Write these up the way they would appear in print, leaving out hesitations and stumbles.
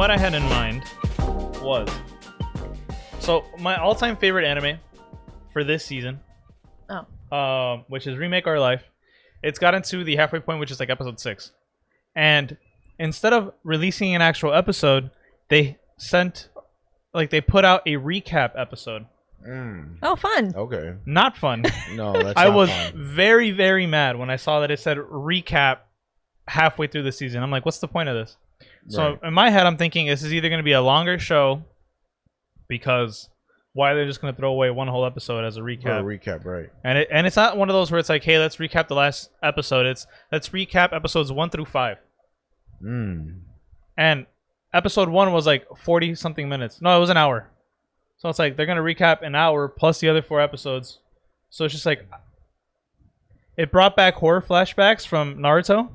what I had in mind was, so my all-time favorite anime for this season, which is Remake Our Life, it's gotten to the halfway point, which is like episode 6. And instead of releasing an actual episode, they put out a recap episode. Oh, fun. Okay. Not fun. No, that's I not was fun. very, very mad when I saw that it said recap halfway through the season. I'm like, what's the point of this? So in my head, I'm thinking this is either going to be a longer show, because why are they just going to throw away one whole episode as a recap? For a recap, right. And it's not one of those where it's like, hey, let's recap the last episode. It's let's recap episodes 1 through 5. And episode 1 was like 40 something minutes. No, it was an hour. So it's like they're gonna recap an hour plus the other 4 episodes. So it's just like it brought back horror flashbacks from Naruto,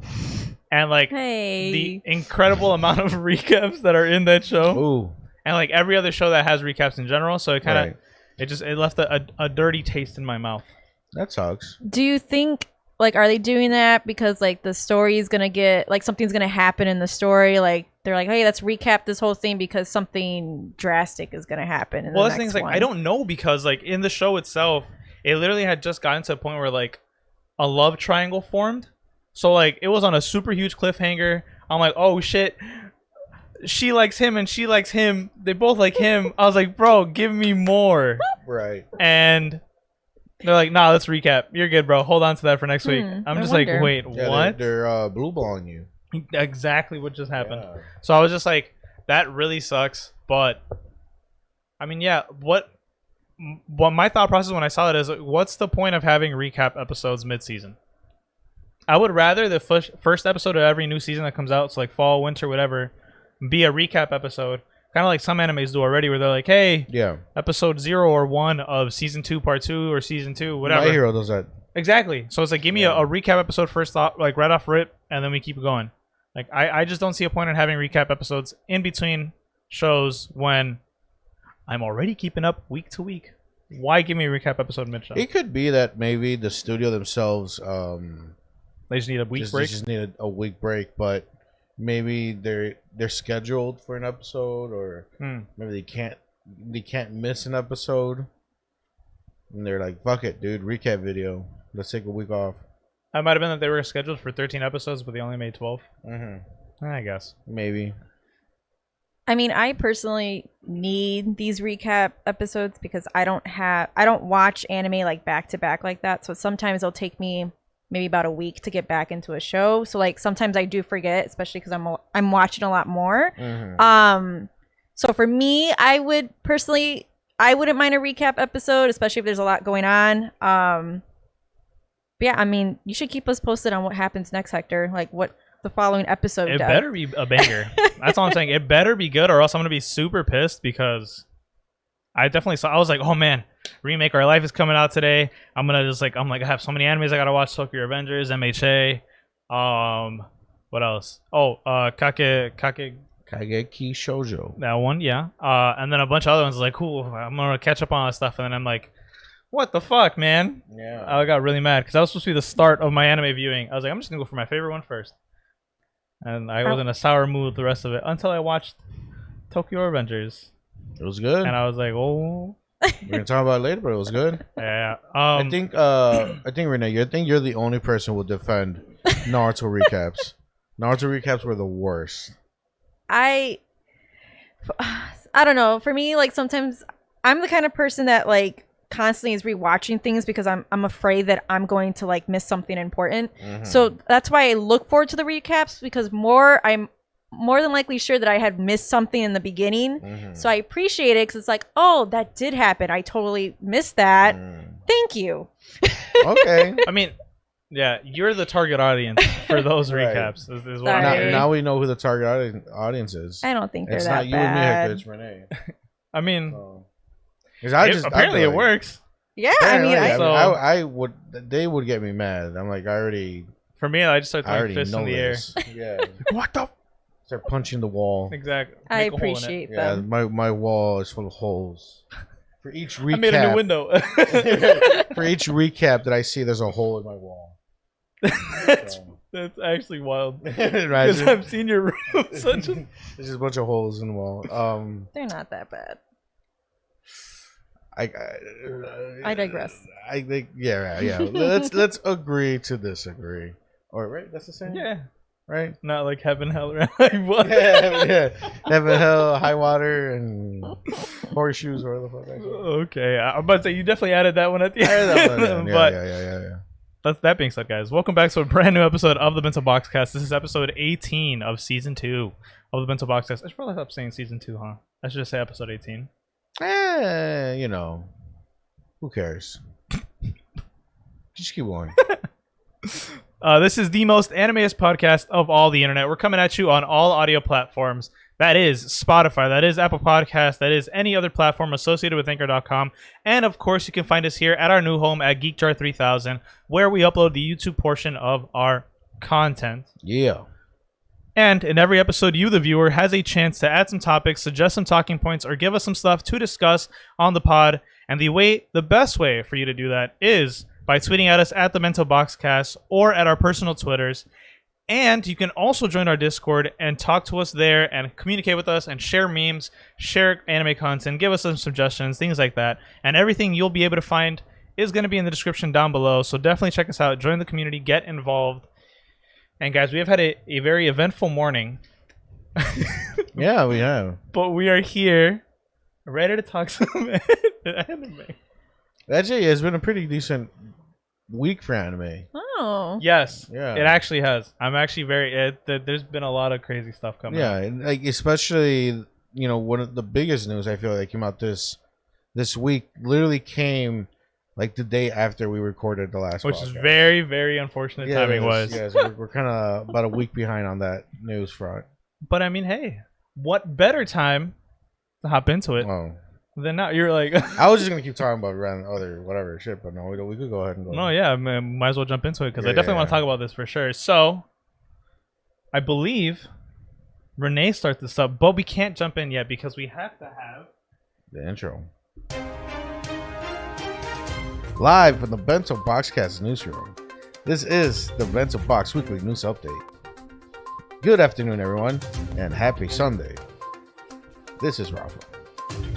and like the incredible amount of recaps that are in that show. Ooh. And like every other show that has recaps in general. So it kind of it left a dirty taste in my mouth. That sucks. Do you think, like, are they doing that because like the story is gonna get, like, something's gonna happen in the story, like they're like, hey, let's recap this whole thing because something drastic is gonna happen in the next thing's like, one? I don't know, because like in the show itself, it literally had just gotten to a point where like a love triangle formed. So like it was on a super huge cliffhanger. I'm like, oh shit, she likes him and she likes him. They both like him. I was like, bro, give me more. Right. And they're like, nah, let's recap. You're good, bro. Hold on to that for next week. I'm just like, wait, what? They're blue balling you. Exactly what just happened. Yeah. So I was just like, that really sucks. But I mean, yeah, what my thought process when I saw it is, what's the point of having recap episodes mid-season? I would rather the first episode of every new season that comes out, so like fall, winter, whatever, be a recap episode. Kind of like some animes do already, where they're like, hey, episode 0 or 1 of season 2, part 2, or season 2, whatever. My Hero does that. Exactly. So it's like, give me a recap episode first off, like right off rip, and then we keep going. Like, I just don't see a point in having recap episodes in between shows when I'm already keeping up week to week. Why give me a recap episode mid-show? It could be that maybe the studio themselves they just need a week break. They just need a week break, but maybe they're scheduled for an episode, or maybe they can't miss an episode, and they're like, fuck it, dude, recap video, let's take a week off. It might have been that they were scheduled for 13 episodes, but they only made 12. I guess. Maybe. I mean, I personally need these recap episodes because I don't watch anime like back to back like that. So sometimes it'll take me maybe about a week to get back into a show. So like sometimes I do forget, especially because I'm watching a lot more. So for me, I wouldn't mind a recap episode, especially if there's a lot going on. But yeah, I mean, you should keep us posted on what happens next, Hector. Like what the following episode does. It better be a banger. That's all I'm saying. It better be good, or else I'm gonna be super pissed, because I definitely saw. I was like, oh man, Remake Our Life is coming out today. I'm like, I have so many animes I gotta watch. Tokyo Avengers, MHA. What else? Oh, Kageki Shoujo. That one, yeah. And then a bunch of other ones. Like, cool. I'm gonna catch up on that stuff, and then I'm like, what the fuck, man? Yeah. I got really mad because that was supposed to be the start of my anime viewing. I was like, I'm just gonna go for my favorite one first, and I was in a sour mood the rest of it until I watched Tokyo Avengers. It was good, and I was like, oh. We're gonna talk about it later, but it was good. Yeah. I think Renee, you're the only person who will defend Naruto recaps. Naruto recaps were the worst. I don't know. For me, like, sometimes I'm the kind of person that like constantly is rewatching things because I'm afraid that I'm going to like miss something important. So that's why I look forward to the recaps, because I'm more than likely sure that I had missed something in the beginning. So I appreciate it because it's like, oh, that did happen. I totally missed that. Thank you. Okay. I mean, yeah, you're the target audience for those recaps. Is what now we know who the target audience is. I don't think it's they're that not bad. you and me, Hector, it's Renee. I mean, apparently it works. Yeah, I mean, they would get me mad. I'm like, for me, I just start throwing fists in the air. Yeah. What the? Start punching the wall. Exactly. I appreciate them. Yeah, my wall is full of holes. For each recap, I made a new window. For each recap that I see, there's a hole in my wall. That's actually wild. Because Imagine. I've seen your room. There's just a bunch of holes in the wall. They're not that bad. I digress. I think yeah. let's agree to disagree. Or right? That's the same. Yeah. Right. Not like heaven, hell, or high water. yeah. Heaven, hell, high water, and horseshoes, or the fuck. Okay, I'm about to say you definitely added that one at the end. But that being said, guys, welcome back to a brand new episode of the Bento Boxcast. This is episode 18 of season 2 of the Bento Boxcast. I should probably stop saying season 2, huh? I should just say episode 18. You know, who cares? Just keep going. This is the most animeist podcast of all the internet. We're coming at you on all audio platforms. That is Spotify, that is Apple Podcasts, that is any other platform associated with Anchor.com. And of course, you can find us here at our new home at GEEKJAR 3000, where we upload the YouTube portion of our content. Yeah. And in every episode, you, the viewer, has a chance to add some topics, suggest some talking points, or give us some stuff to discuss on the pod. And the best way for you to do that is by tweeting at us at the Bento Boxcast or at our personal Twitters. And you can also join our Discord and talk to us there and communicate with us and share memes, share anime content, give us some suggestions, things like that. And everything you'll be able to find is going to be in the description down below. So definitely check us out, join the community, get involved. And guys, we have had a very eventful morning. Yeah, we have. But we are here ready to talk some anime. Actually, it's been a pretty decent week for anime. Oh. Yes. Yeah. It actually has. I'm actually there's been a lot of crazy stuff coming Yeah, out. and like especially, you know, one of the biggest news I feel like came out this week literally came like the day after we recorded the last Which podcast. is very, very unfortunate timing was. Yes, we're kind of about a week behind on that news front. But I mean, hey, what better time to hop into it Oh. than now? You're like, I was just gonna keep talking about random other whatever shit, but no, we could go ahead and go. no, yeah, might as well jump into it because I Yeah, definitely yeah, want to talk about this for sure. So, I believe Renee starts this up, but we can't jump in yet because we have to have The intro. Live from the Bento Boxcast newsroom. This is the Bento Box Weekly News Update. Good afternoon, everyone, and happy Sunday. This is Rafa,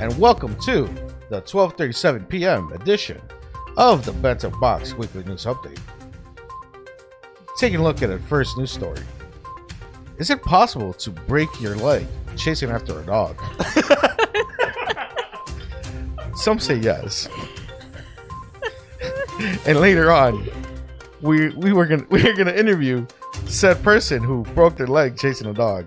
and welcome to the 12:37 p.m. edition of the Bento Box Weekly News Update. Taking a look at the first news story. Is it possible to break your leg chasing after a dog? Some say yes. And later on, we're gonna interview said person who broke their leg chasing a dog.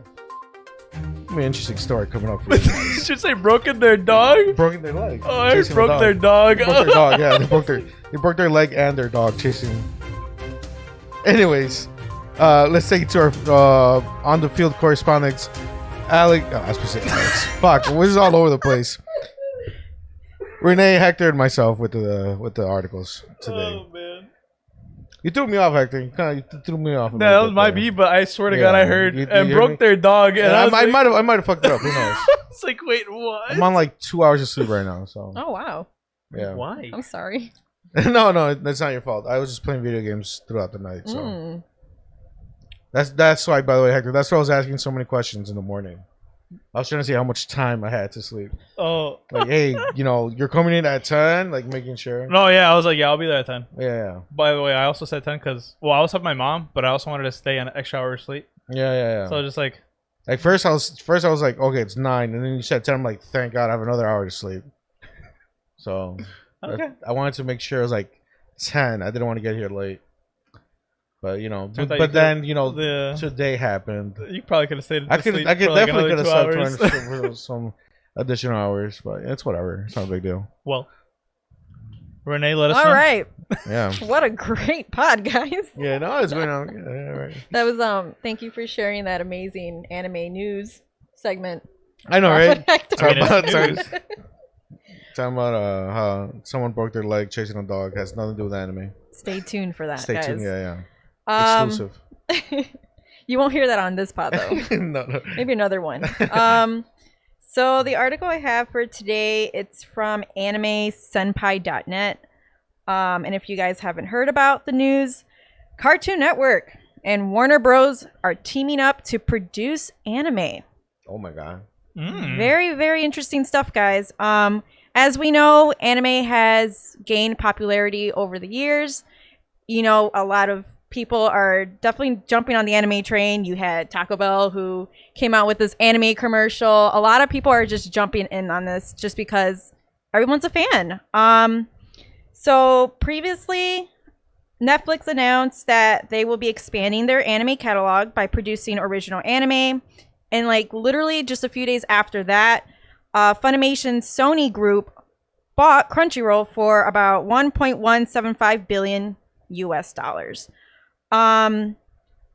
An interesting story coming up for you guys. You should say broken their dog. Broken their leg. Oh, I chasing a broke their dog. They broke their dog. Yeah, they broke their leg and their dog chasing. Anyways, let's take it to our on the field correspondents, Alex. I was supposed to say Alex. Fuck, this is all over the place. Renee, Hector, and myself with the articles today. Oh man, You threw me off, Hector. You threw me off. no, that was my beat, but I swear to God, I heard You and hear broke me? their dog, and Yeah, I might have fucked it up. Who knows? It's like, wait, what? I'm on like 2 hours of sleep right now, so Oh, wow. yeah. Why? I'm sorry. No, that's not your fault. I was just playing video games throughout the night, so Mm. that's why. By the way, Hector, that's why I was asking so many questions in the morning. I was trying to see how much time I had to sleep. Oh, Like, hey, you know, you're coming in at 10, like making sure. no, yeah, I was like, yeah, I'll be there at 10. Yeah. By the way, I also said 10 because, well, I was helping my mom, but I also wanted to stay an extra hour of sleep. Yeah. So just like, Like first I was like, okay, it's 9, and then you said 10. I'm like, thank God, I have another hour to sleep. So okay. I wanted to make sure it was like 10. I didn't want to get here late. But you know, Turns out but you then you know, the- today happened. You probably could have stayed. I could definitely could have hours. slept for some additional hours, but it's whatever. It's not a big deal. Well, Renee, let us All know. right. Yeah. What a great pod, guys. Yeah. No, it's going on. Yeah, right. That was thank you for sharing that amazing anime news segment. I know, right? Hector. I mean, it's Talking news. about how someone broke their leg chasing a dog has nothing to do with anime. Stay tuned for that, Stay guys. tuned. Yeah. Exclusive. You won't hear that on this pod though. No. Maybe another one. So the article I have for today, it's from animesenpai.net. And if you guys haven't heard about the news, Cartoon Network and Warner Bros. Are teaming up to produce anime. Oh my god. Very, very interesting stuff, guys. As we know, anime has gained popularity over the years. You know, a lot of people are definitely jumping on the anime train. You had Taco Bell, who came out with this anime commercial. A lot of people are just jumping in on this just because everyone's a fan. So previously, Netflix announced that they will be expanding their anime catalog by producing original anime. And like literally just a few days after that, Funimation's Sony group bought Crunchyroll for about $1.175 billion US dollars. And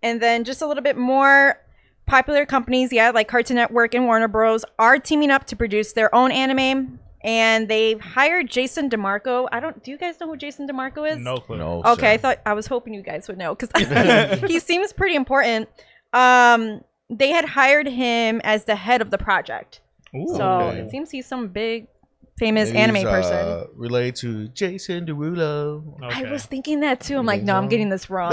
then just a little bit more popular companies, like Cartoon Network and Warner Bros. Are teaming up to produce their own anime. And they've hired Jason DeMarco. Do you guys know who Jason DeMarco is? No clue. No, Okay, sir. I was hoping you guys would know because he seems pretty important. They had hired him as the head of the project. Ooh. So it seems he's some big, famous Maybe anime he's, person. Related to Jason Derulo. I Okay. was thinking that too. I'm like, think no, I'm so? getting this wrong.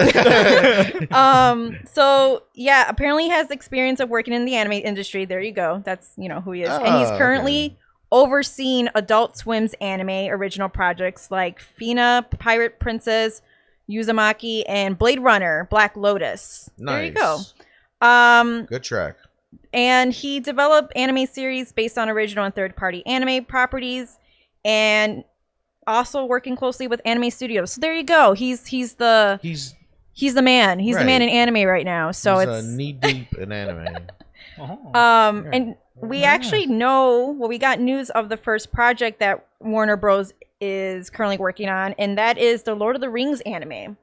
So yeah, apparently he has experience of working in the anime industry. There you go. That's who he is. And he's currently overseeing Adult Swim's anime original projects like Fina, Pirate Princess, Uzumaki, and Blade Runner, Black Lotus. Nice. There you go. Good track. And he developed anime series based on original and third-party anime properties, and also working closely with anime studios. So there you go. He's the man. He's the man in anime right now. So he's, it's knee deep in anime. and we actually know. Well, we got news of the first project that Warner Bros. Is currently working on, and that is the Lord of the Rings anime.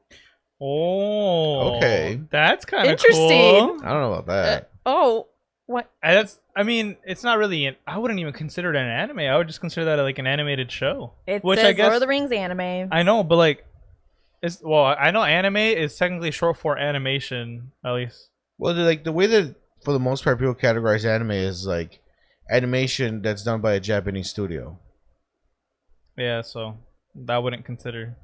Oh, Okay. That's kind of Interesting. cool. I don't know about that. What? I mean, it's not really. I wouldn't even consider it an anime. I would just consider that like an animated show. It which says I guess Lord of the Rings anime. I know, but like, I know anime is technically short for animation, at least. Well, the way that for the most part people categorize anime is like animation that's done by a Japanese studio. Yeah, so I wouldn't consider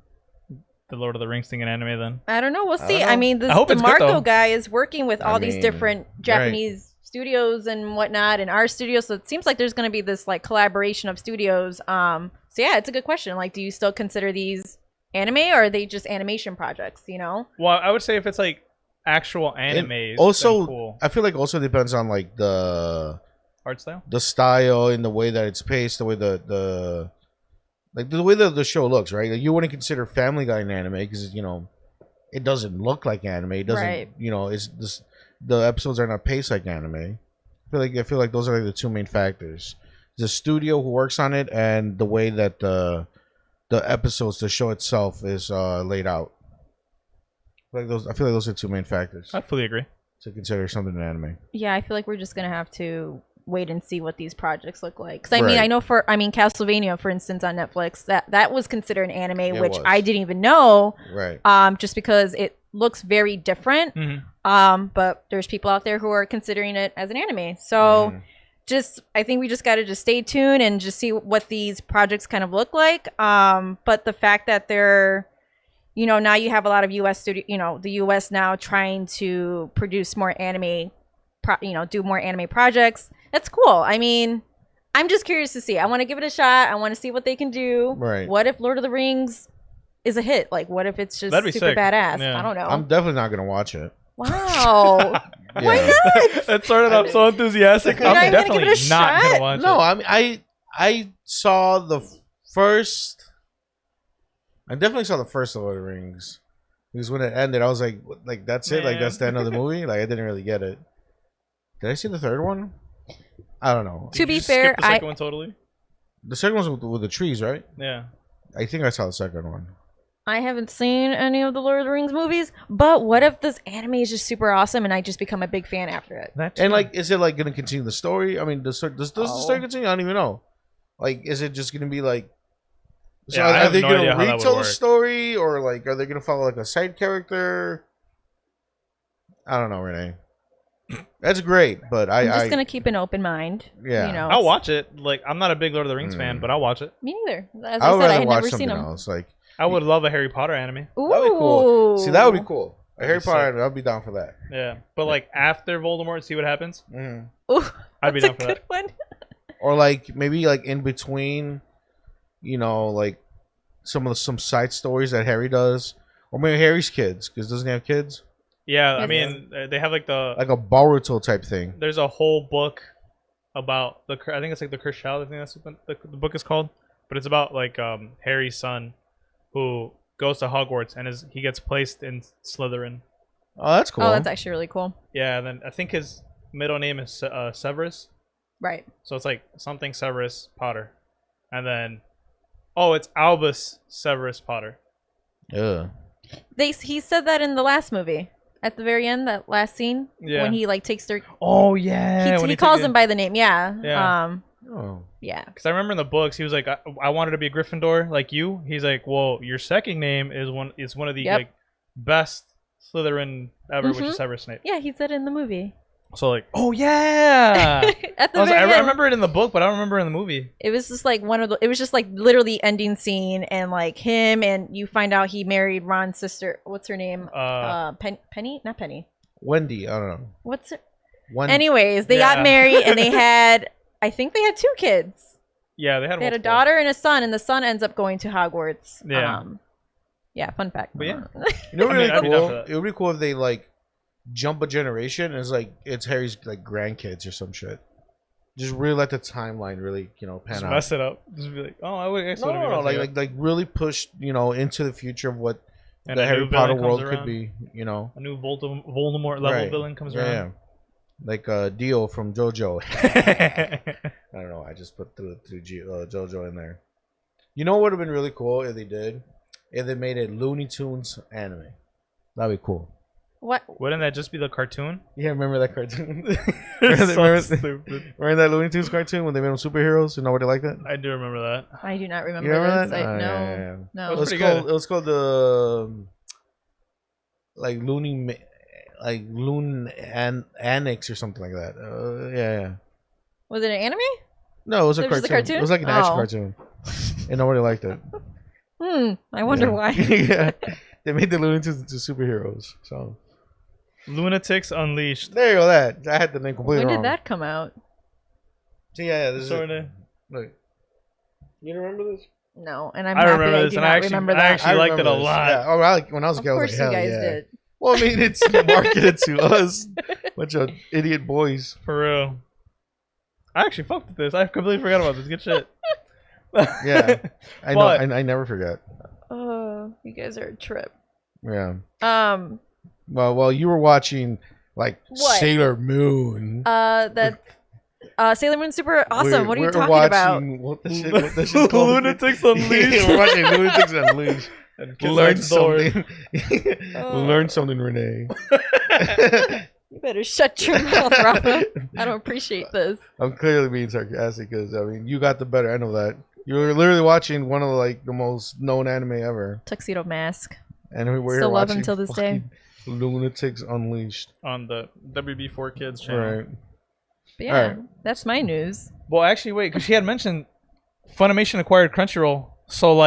the Lord of the Rings thing an anime then. I don't know. We'll see. know. I mean, I hope the it's good, though. Marco guy is working with all these mean, different Japanese studios and whatnot, and our studio. So it seems like there's going to be this like collaboration of studios. So yeah, it's a good question. Like, do you still consider these anime, or are they just animation projects? Well, I would say if it's like actual animes, Also, then cool. I feel like also depends on like the Art style. style and the way that it's paced, the way the way that the show looks, right? Like, you wouldn't consider Family Guy an anime because it doesn't look like anime. It doesn't, Right. It's this, the episodes are not paced like anime. I feel like those are like the two main factors: the studio who works on it and the way that the episodes, the show itself is laid out. I feel like those are the two main factors I fully agree. to consider something an anime. Yeah, I feel like we're just gonna have to wait and see what these projects look like. Because Right. I know Castlevania, for instance, on Netflix, that was considered an anime, it which was. I didn't even know. Right. Just because it looks very different. Mm-hmm. But there's people out there who are considering it as an anime. So I think we just got to just stay tuned and just see what these projects kind of look like. But the fact that they're, now you have a lot of U.S. studio, the U.S. now trying to produce more anime, do more anime projects. That's cool. I mean, I'm just curious to see. I want to give it a shot. I want to see what they can do. Right. What if Lord of the Rings is a hit? Like, what if it's just That'd be super sick. badass? Yeah. I don't know. I'm definitely not gonna watch it. Wow. Why Yeah. not? That started off so enthusiastic. You're not I'm even gonna definitely give it a not shot? gonna watch No, it. I saw the first. I definitely saw the first Lord of the Rings. Because when it ended, I was like, that's it? Like, Man. that's the end of the movie? Like, I didn't really get it. Did I see the third one? I don't know. To Did be you fair, skip the second one totally. The second one was with the trees, right? Yeah. I think I saw the second one. I haven't seen any of the Lord of the Rings movies, but what if this anime is just super awesome and I just become a big fan after it? And, like, is it, like, going to continue the story? I mean, does the story continue? I don't even know. Like, is it just going to be, like... So Yeah, I are have they no going idea to how that would retell the work. story? Or, like, are they going to follow, like, a side character? I don't know, Renee. That's great, but I'm just gonna keep an open mind. Yeah. I'll watch it. Like, I'm not a big Lord of the Rings fan, but I'll watch it. Me neither. I would rather I had watch never something seen them. else. Like, I would love a Harry Potter anime. Ooh. that'd be cool. See, that would be cool. Harry Potter, I'll be down for that. Yeah, but like after Voldemort, see what happens. Ooh, I'd be down for that. One. Or like maybe like in between, like some side stories that Harry does, or maybe Harry's kids, because doesn't he have kids? Yeah, I mean they have like a Boruto type thing. There's a whole book about I think it's like the Cursed Child. I think that's what the book is called. But it's about like Harry's son, who goes to Hogwarts and he gets placed in Slytherin. Oh, that's cool. Oh, that's actually really cool. Yeah, and then I think his middle name is Severus. Right. So it's like something Severus Potter, and then it's Albus Severus Potter. Yeah. He said that in the last movie at the very end, that last scene when he like takes their. Oh yeah. He calls him by the name. Yeah. Yeah. Yeah. Because I remember in the books, he was like, I wanted to be a Gryffindor like you. He's like, well, your second name is one of the like best Slytherin ever, which is Severus Snape. Yeah, he said it in the movie. So like, oh yeah. At the very end. I remember it in the book, but I don't remember it in the movie. It was just like it was just like literally ending scene, and like him, and you find out he married Ron's sister. What's her name? Penny? Not Penny. Wendy. I don't know. What's it? Wendy. Anyways, they got married, and they had. I think they had 2 kids. Yeah, they had a daughter and a son, and the son ends up going to Hogwarts. Yeah. Yeah, fun fact. But yeah. You know what would be cool? It would be cool if they like jump a generation and it's Harry's like grandkids or some shit. Just really let the timeline really, pan just out. Mess it up. Just be like, no, like really push, into the future of what the Harry Potter world could be, A new Voldemort level villain comes around. Yeah. Like Dio from JoJo. I don't know. I just put JoJo in there. You know what would have been really cool if they did? If they made a Looney Tunes anime. That'd be cool. What? Wouldn't that just be the cartoon? Yeah, remember that cartoon? Stupid. Remember that Looney Tunes cartoon when they made them superheroes? You know what they like that? I do remember that. I do not remember, you remember this. That? No. It was pretty good. It was called the like Looney Annex or something like that. Yeah. Was it an anime? No, it was a cartoon. Just a cartoon. It was like an action cartoon, and nobody liked it. I wonder why. Yeah, they made the Looney Tunes into superheroes. So, Lunatics Unleashed. There you go. That I had the name completely wrong. When did that come out? So this is look. You remember this? No, and I remember this, and I actually liked it a lot. Yeah. When I was a kid, I was like, hell you guys did. Well, I mean, it's marketed to us, bunch of idiot boys. For real. I actually fucked with this. I completely forgot about this. Good shit. Yeah, I know. I never forget. Oh, you guys are a trip. Yeah. Well, you were watching like what? Sailor Moon. That's Sailor Moon's super awesome. What are you talking about? What the shit's called? Lunatics Unleashed. We're watching Lunatics Unleashed. Learn something. Learn something, Renee. You better shut your mouth, Rafa. I don't appreciate this. I'm clearly being sarcastic because you got the better end of that. You were literally watching one of the most known anime ever. Tuxedo Mask. And we're still love him till this day. Lunatics Unleashed on the WB4 Kids channel. Right. But yeah, that's my news. Well, actually, wait, because she had mentioned Funimation acquired Crunchyroll, so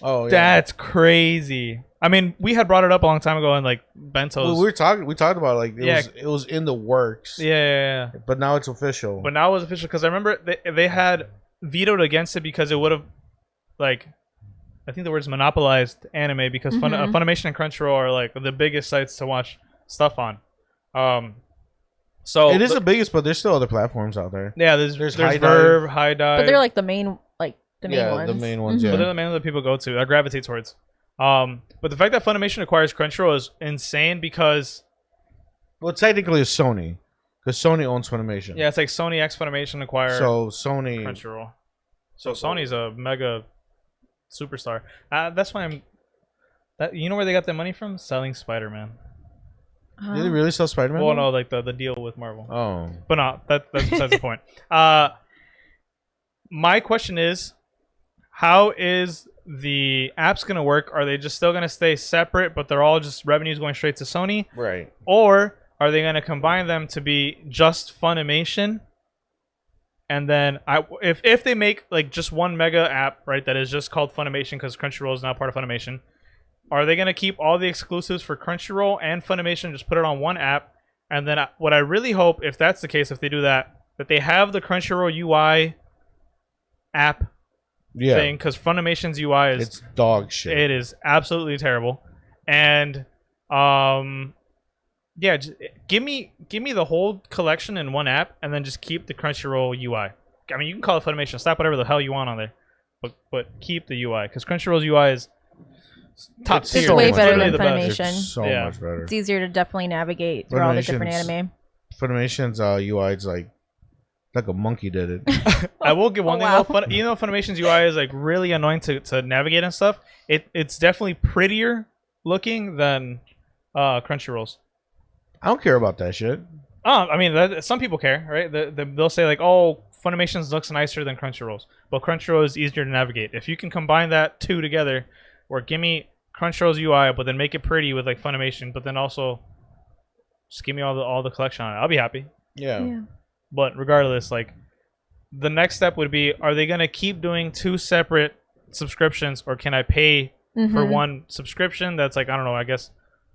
oh yeah, that's crazy. I mean, we had brought it up a long time ago, and Bento's. Well, we talked about it was in the works. Yeah. But now it's official. But now it's official because I remember they had vetoed against it because it would have, I think the word's monopolized anime because Funimation and Crunchyroll are the biggest sites to watch stuff on. So it is the biggest, but there's still other platforms out there. Yeah, there's Verve, HiDive. But they're the main ones. The main ones. Yeah, but they're the main ones that people go to. That gravitate towards. But the fact that Funimation acquires Crunchyroll is insane because. Well, technically it's Sony, because Sony owns Funimation. Yeah, it's like Sony X Funimation acquire. So Sony Crunchyroll. So Sony's a mega superstar. That's why you know where they got their money from? Selling Spider-Man. Did they really sell Spider-Man? Well, no, the deal with Marvel. Oh. But no, that's besides the point. My question is, how is the apps going to work? Are they just still going to stay separate, but they're all just revenues going straight to Sony? Right. Or are they going to combine them to be just Funimation? And then if they make just one mega app, right, that is just called Funimation because Crunchyroll is now part of Funimation, are they gonna keep all the exclusives for Crunchyroll and Funimation, just put it on one app? And then what I really hope, if that's the case, if they do that, that they have the Crunchyroll UI app thing, because Funimation's UI is it's dog shit. It is absolutely terrible. And yeah, just give me the whole collection in one app, and then just keep the Crunchyroll UI. I mean, you can call it Funimation, slap whatever the hell you want on there, but keep the UI, because Crunchyroll's UI is top tier. It's way better than the best. Funimation. It's so Yeah. much better. It's easier to definitely navigate through all the different anime. Funimation's UI is like a monkey did it. I will give one thing wow. though. You know, Funimation's UI is like really annoying to navigate and stuff. It's definitely prettier looking than Crunchyroll's. I don't care about that shit. I mean, some people care, right? They'll say like, "Oh, Funimation's looks nicer than Crunchyroll's," but Crunchyroll is easier to navigate. If you can combine that two together, or give me Crunchyroll's UI, but then make it pretty with like Funimation, but then also just give me all the collection on it, I'll be happy. Yeah. But regardless, like the next step would be: are they gonna keep doing two separate subscriptions, or can I pay for one subscription? That's like, I don't know. I guess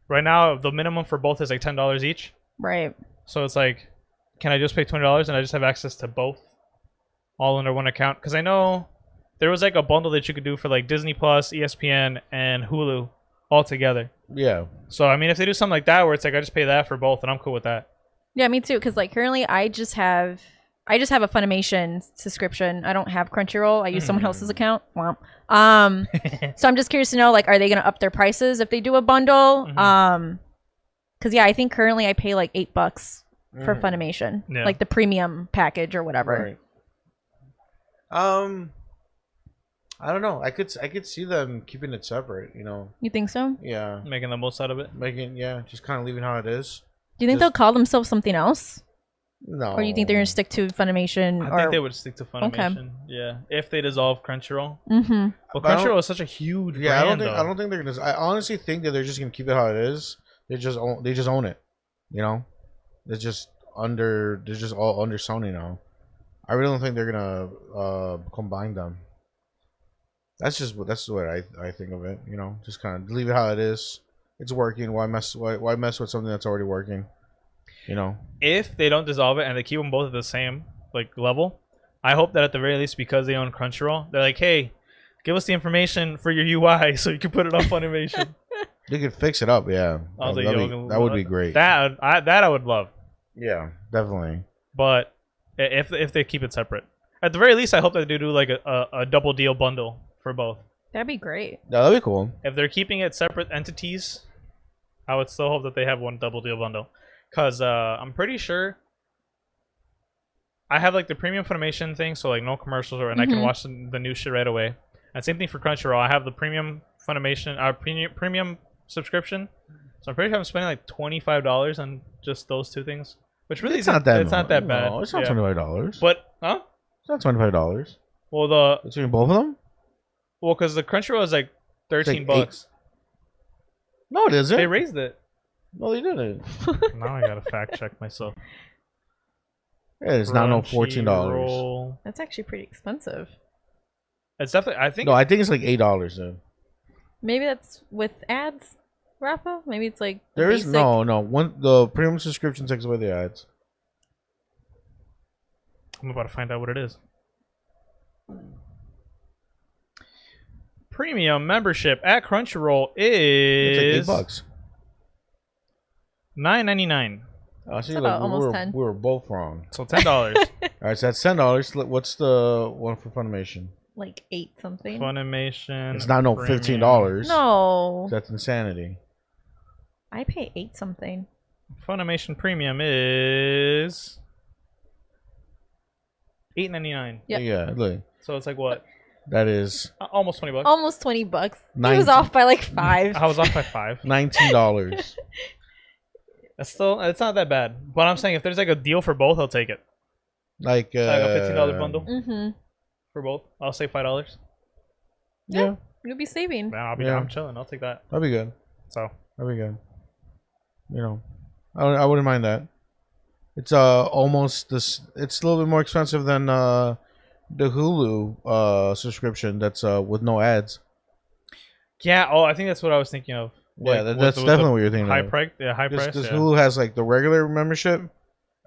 right now the minimum for both is like $10 each. Right. So it's like, can I just pay $20 and I just have access to both, all under one account? Because I know there was like a bundle that you could do for like Disney Plus, ESPN, and Hulu all together. Yeah. So I mean, if they do something like that, where it's like I just pay that for both, and I'm cool with that. Yeah, me too. Because like currently, I just have a Funimation subscription. I don't have Crunchyroll. I use someone else's account. Womp. So I'm just curious to know, like, are they gonna up their prices if they do a bundle? Because yeah, I think currently I pay like $8 for Funimation, like the premium package or whatever. Right. I don't know. I could see them keeping it separate. You know. You think so? Yeah. Making the most out of it. Just kind of leaving how it is. Do you think they'll call themselves something else? No. Or do you think they're gonna stick to Funimation? I think they would stick to Funimation. Yeah, if they dissolve Crunchyroll. But I Crunchyroll is such a huge Yeah, brand, I don't think they're gonna. I honestly think that they're just gonna keep it how it is. They just own it. You know, they're just all under Sony now. I really don't think they're gonna combine them. That's the way I think of it. You know, just kind of leave it how it is. It's working. Why mess with something that's already working? You know. If they don't dissolve it and they keep them both at the same like level, I hope that at the very least, because they own Crunchyroll, they're like, hey, give us the information for your UI so you can put it on Funimation. They could fix it up. Yeah, that would be great. That I would love. Yeah, definitely. But if they keep it separate, at the very least, I hope that they do like a double deal bundle for both. That'd be great. Yeah, that'd be cool. If they're keeping it separate entities, I would still hope that they have one double deal bundle. Because I'm pretty sure I have like the premium Funimation thing, so like no commercials, and I can watch the new shit right away. And same thing for Crunchyroll. I have the premium Funimation, premium subscription. So I'm pretty sure I'm spending like $25 on just those two things. Which really it's not that bad. No, it's not $25. But it's not $25. Well, between both of them. Well, because the Crunchyroll is like $13. No, it isn't. They raised it. No, they didn't. Now I gotta fact check myself. Yeah, it's not no $14. That's actually pretty expensive. It's definitely. I think. No, I think it's like $8 then. Maybe that's with ads, Rafa. Maybe it's like there is no. The premium subscription takes away the ads. I'm about to find out what it is. Premium membership at Crunchyroll is it's like $8. $9.99. I see. About almost 10. We were both wrong. So $10. All right, so that's $10. What's the one for Funimation? Like 8 something. Funimation. It's not no premium. $15. No. That's insanity. I pay 8 something. Funimation Premium is $8.99. Yeah. Look. So it's like what? That is almost $20. Almost $20. He was off by like 5. I was off by 5. $19. It's not that bad. But I'm saying if there's like a deal for both, I'll take it. Like a $15 bundle. For both, I'll say $5. Yeah. You'll be saving. Man, I'm chilling. I'll take that. That'd be good. So that'd be good. You know, I wouldn't mind that. It's almost this. It's a little bit more expensive than the Hulu subscription. That's with no ads. Yeah. Oh, I think that's what I was thinking of. Yeah, that's definitely what you're thinking high of. price. Yeah, high price. Because Yeah. Hulu has like the regular membership,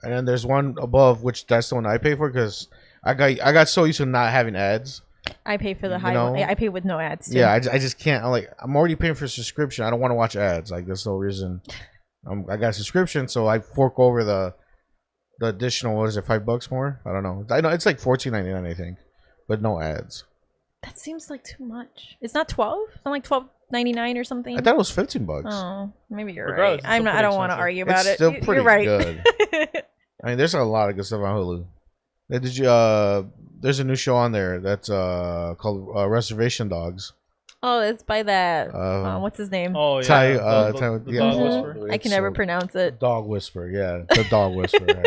and then there's one above, which that's the one I pay for because I got so used to not having ads. I pay for the You high know? one. I pay with no ads. Too. Yeah, I just can't. I'm already paying for a subscription. I don't want to watch ads. Like there's no reason. I got a subscription, so I fork over the additional. What is it? $5 more? I don't know. I know it's like $14.99, I think, but no ads. That seems like too much. It's not 12. It's not like $12.99 or something. I thought it was $15. Oh, maybe you're Regardless, right. it's I don't want to expensive. argue about It's it. still pretty You're right. good. I mean, there's a lot of good stuff on Hulu. Did you? There's a new show on there that's called Reservation Dogs. Oh, it's by that. What's his name? Oh yeah. Ty, the Ty- dog yeah. whisperer. I can never pronounce it. Dog Whisper, yeah, the Dog Whisperer. No,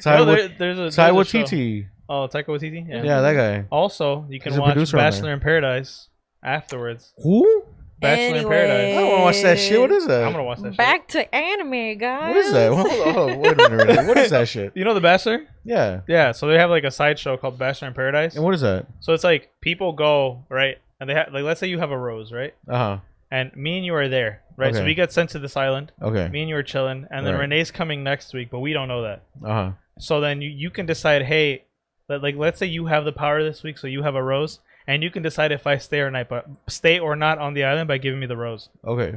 Ty there's a Ty show. Waititi. Oh, Taika Waititi. Yeah. Yeah, that guy. Also, you can He's a watch producer on Bachelor there. in Paradise afterwards. Who? Bachelor in Paradise. I don't want to watch that shit. What is that? I'm gonna watch that shit. Back to anime, guys. What is that? Hold on, wait a minute. Renee. What is that shit? You know The Bachelor? Yeah. Yeah. So they have like a side show called Bachelor in Paradise. And what is that? So it's like people go right, and they have like let's say you have a rose, right? Uh huh. And me and you are there, right? So Okay. we get sent to this island. Okay. Me and you are chilling, and then Right. Renee's coming next week, but we don't know that. Uh huh. So then you can decide, hey, let's say you have the power this week, so you have a rose, and you can decide if I stay or not on the island by giving me the rose. Okay.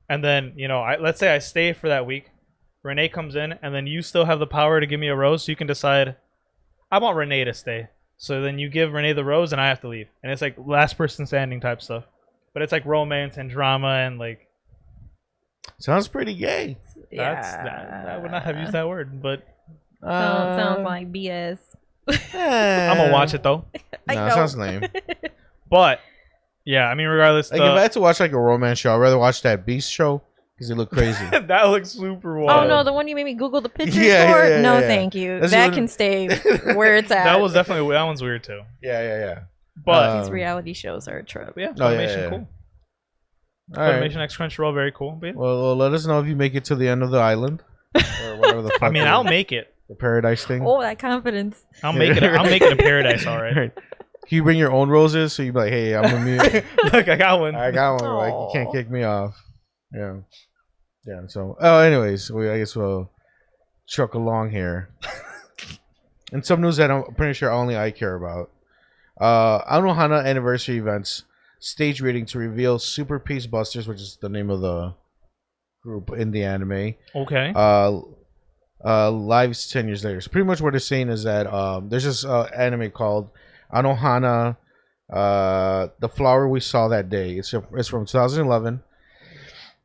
And then let's say I stay for that week. Renee comes in, and then you still have the power to give me a rose, so you can decide, I want Renee to stay. So then you give Renee the rose, and I have to leave, and it's like last person standing type stuff. But it's like romance and drama and like. Sounds pretty gay. I would not have used that word, but Sounds like BS. I'm gonna watch it though. I No, know. sounds lame. But yeah, I mean, regardless, Like if I had to watch like a romance show, I'd rather watch that Beast show because it looked crazy. that looks super wild. Oh no, the one you made me Google the pictures Yeah, for? yeah, No, yeah. thank you. That's that what- can stay where it's at. that one's weird too. Yeah. But These reality shows are a trip. yeah, Oh, yeah, Funimation yeah. cool. All right. Funimation X Crunchyroll very cool. But yeah. Well, let us know if you make it to the end of the island or whatever the fuck. I mean, I'll make it. the paradise thing. Oh, that confidence. I'll make it. I'll make it a paradise. All right. Right. Can you bring your own roses? So you be like, hey, I'm immune. Look, I got one. I got one. Like you can't Aw. kick me off. Yeah. Yeah. So, anyways, I guess we'll truck along here. And some news that I'm pretty sure only I care about. Anohana Anniversary Events stage reading to reveal Super Peace Busters, which is the name of the group in the anime. Okay. Lives 10 years later. So pretty much what they're saying is that there's this anime called Anohana, The Flower We Saw That Day. It's from 2011.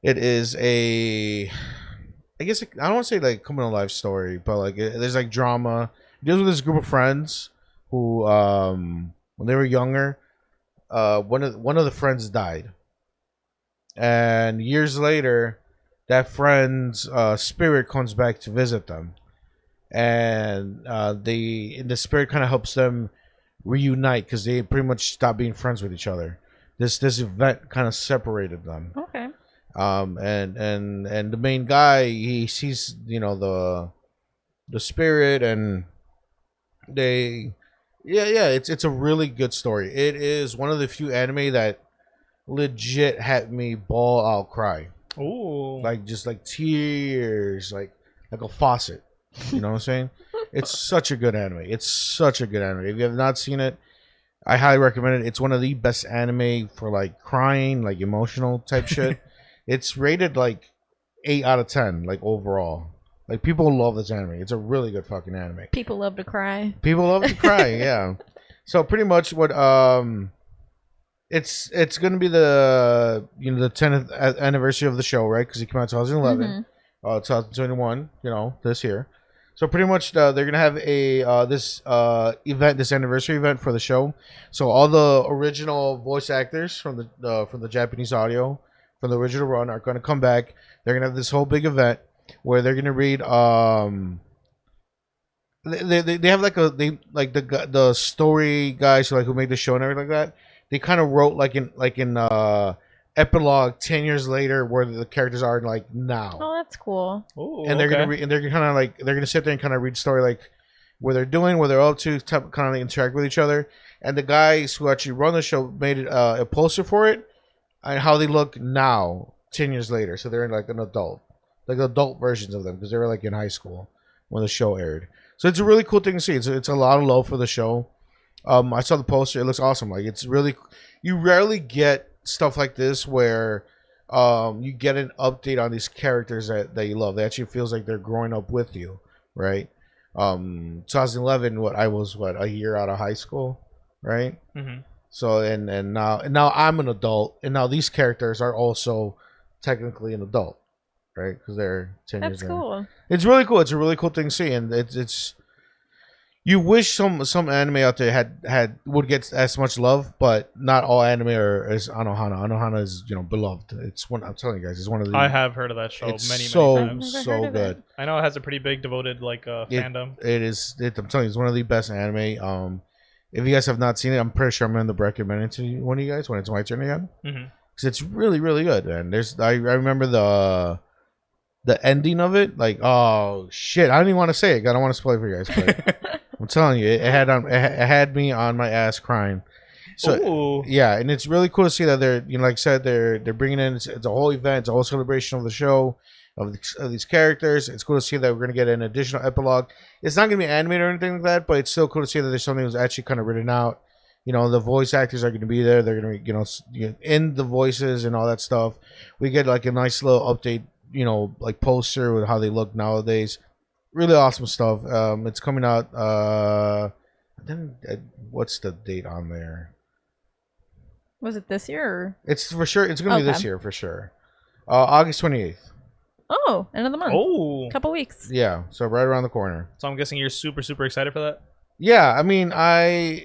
It is I guess I don't want to say like coming to life story, but like there's like drama. It deals with this group of friends who when they were younger, one of the friends died, and years later, that friend's spirit comes back to visit them, and the spirit kind of helps them reunite because they pretty much stopped being friends with each other. This event kind of separated them. Okay. And the main guy, he sees the spirit, and it's a really good story. It is one of the few anime that legit had me bawl out cry. Ooh. Like just like tears, like a faucet. You know what I'm saying? It's such a good anime. If you have not seen it, I highly recommend it. It's one of the best anime for like crying, like emotional type shit. It's rated like 8 out of 10, like overall. Like people love this anime. It's a really good fucking anime. People love to cry. People love to cry, yeah. So pretty much what it's gonna be the the 10th anniversary of the show, right? Because it came out 2011, 2021, this year. So pretty much they're gonna have this anniversary event for the show. So all the original voice actors from the Japanese audio from the original run are gonna come back. They're gonna have this whole big event where they're gonna read they have the story guys who made the show and everything like that. They kind of wrote like in epilogue 10 years later where the characters are like now. Oh, that's cool. Ooh, And they're okay. gonna read, and they're kind of like they're gonna sit there and kind of read story like what they're doing, what they're up to, kind of like interact with each other. and the guys who actually run the show made it a poster for it and how they look now, 10 years later. So they're like an adult, like adult versions of them because they were like in high school when the show aired. So it's a really cool thing to see. It's a lot of love for the show. I saw the poster. It looks awesome. Like it's really, you rarely get stuff like this where you get an update on these characters that you love. It actually feels like they're growing up with you, right? 2011, I was a year out of high school, right? Mm-hmm. So and now I'm an adult, and now these characters are also technically an adult, right? Because they're 10 years. That's cool. It's really cool. It's a really cool thing to see, and it's. You wish some anime out there would get as much love, but not all anime are as Anohana. Anohana is beloved. It's one. I'm telling you guys, it's one of the. I have heard of that show it's many so times. so good. I know it has a pretty big devoted fandom. It is. I'm telling you, it's one of the best anime. If you guys have not seen it, I'm pretty sure I'm going to recommend it to one of you guys when it's my turn again. Because it's really really good. And I remember the ending of it. Like, oh shit, I don't even want to say it. I don't want to spoil it for you guys, but. I'm telling you, it had me on my ass crying. So Ooh. Yeah, and it's really cool to see that they're like I said, they're bringing in it's a whole event, it's a whole celebration of the show of these characters. It's cool to see that we're gonna get an additional epilogue. It's not gonna be animated or anything like that, but it's still cool to see that there's something that's actually kind of written out. The voice actors are gonna be there. They're gonna be in the voices and all that stuff. We get like a nice little update, like poster with how they look nowadays. Really awesome stuff. It's coming out. What's the date on there? Was it this year? Or? It's for sure. It's going to be this year for sure. August 28th. Oh, end of the month. Oh, couple weeks. Yeah, so right around the corner. So I'm guessing you're super super excited for that. Yeah, I mean, I'm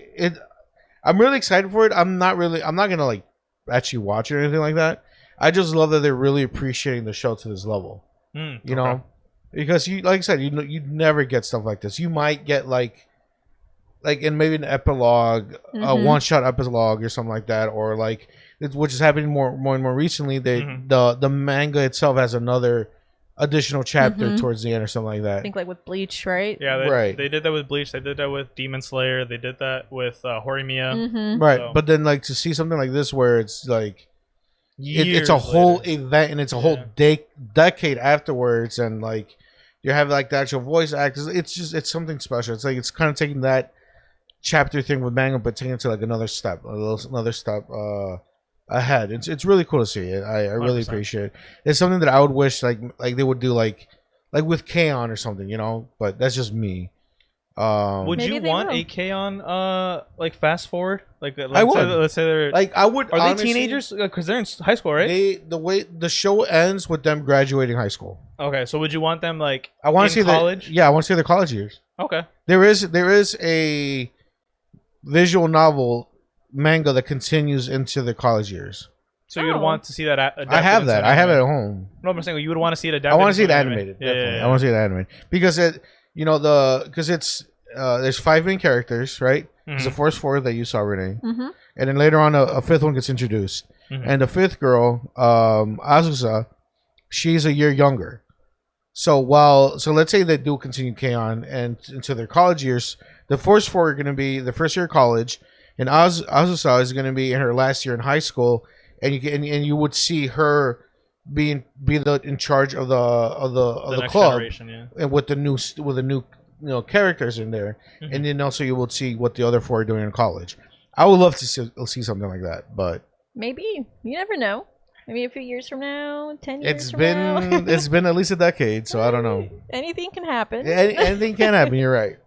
really excited for it. I'm not gonna like actually watch it or anything like that. I just love that they're really appreciating the show to this level. You know. Because like I said, you never get stuff like this. You might get like in maybe an epilogue, a one-shot epilogue or something like that, or like which is happening more and more recently. The manga itself has another additional chapter towards the end or something like that. I think like with Bleach, right? Yeah, they did that with Bleach. They did that with Demon Slayer. They did that with Horimiya. Right, so. But then like to see something like this where it's like. It's a whole event and it's a whole decade afterwards, and like you have like the actual voice actors. It's something special. It's like it's kind of taking that chapter thing with manga, but taking it to like another step ahead. It's really cool to see it. I really 100%. Appreciate it. It's something that I would wish like they would do like with K-On! Or something, But that's just me. Would you want a K-On! Like fast forward? Like I would. Let's say they're like I would. Are honestly, they teenagers? Because they're in high school, right? The way the show ends with them graduating high school. Okay, so would you want them like? I want to see college. I want to see their college years. Okay. There is a visual novel manga that continues into the college years. So you would want to see that adapted? I have that. I have it at home. No, I'm saying you would want to see it adapted. I want to see it animated. Yeah. I want to see it animated because it's there's 5 main characters, right? There's the first 4 that you saw, Renee, and then later on a 5th one gets introduced, and the 5th girl, Azusa, she's a year younger. So let's say they do continue K-On! And into their college years, the first 4 are going to be the first year of college, and Azusa is going to be in her last year in high school, and you would see her be in charge of the club, and with the new characters in there, and then also you will see what the other 4 are doing in college. I would love to see something like that, but maybe you never know. Maybe a few years from now, 10 years it's been at least a decade, so I don't know. Anything can happen. Anything can happen. You're right.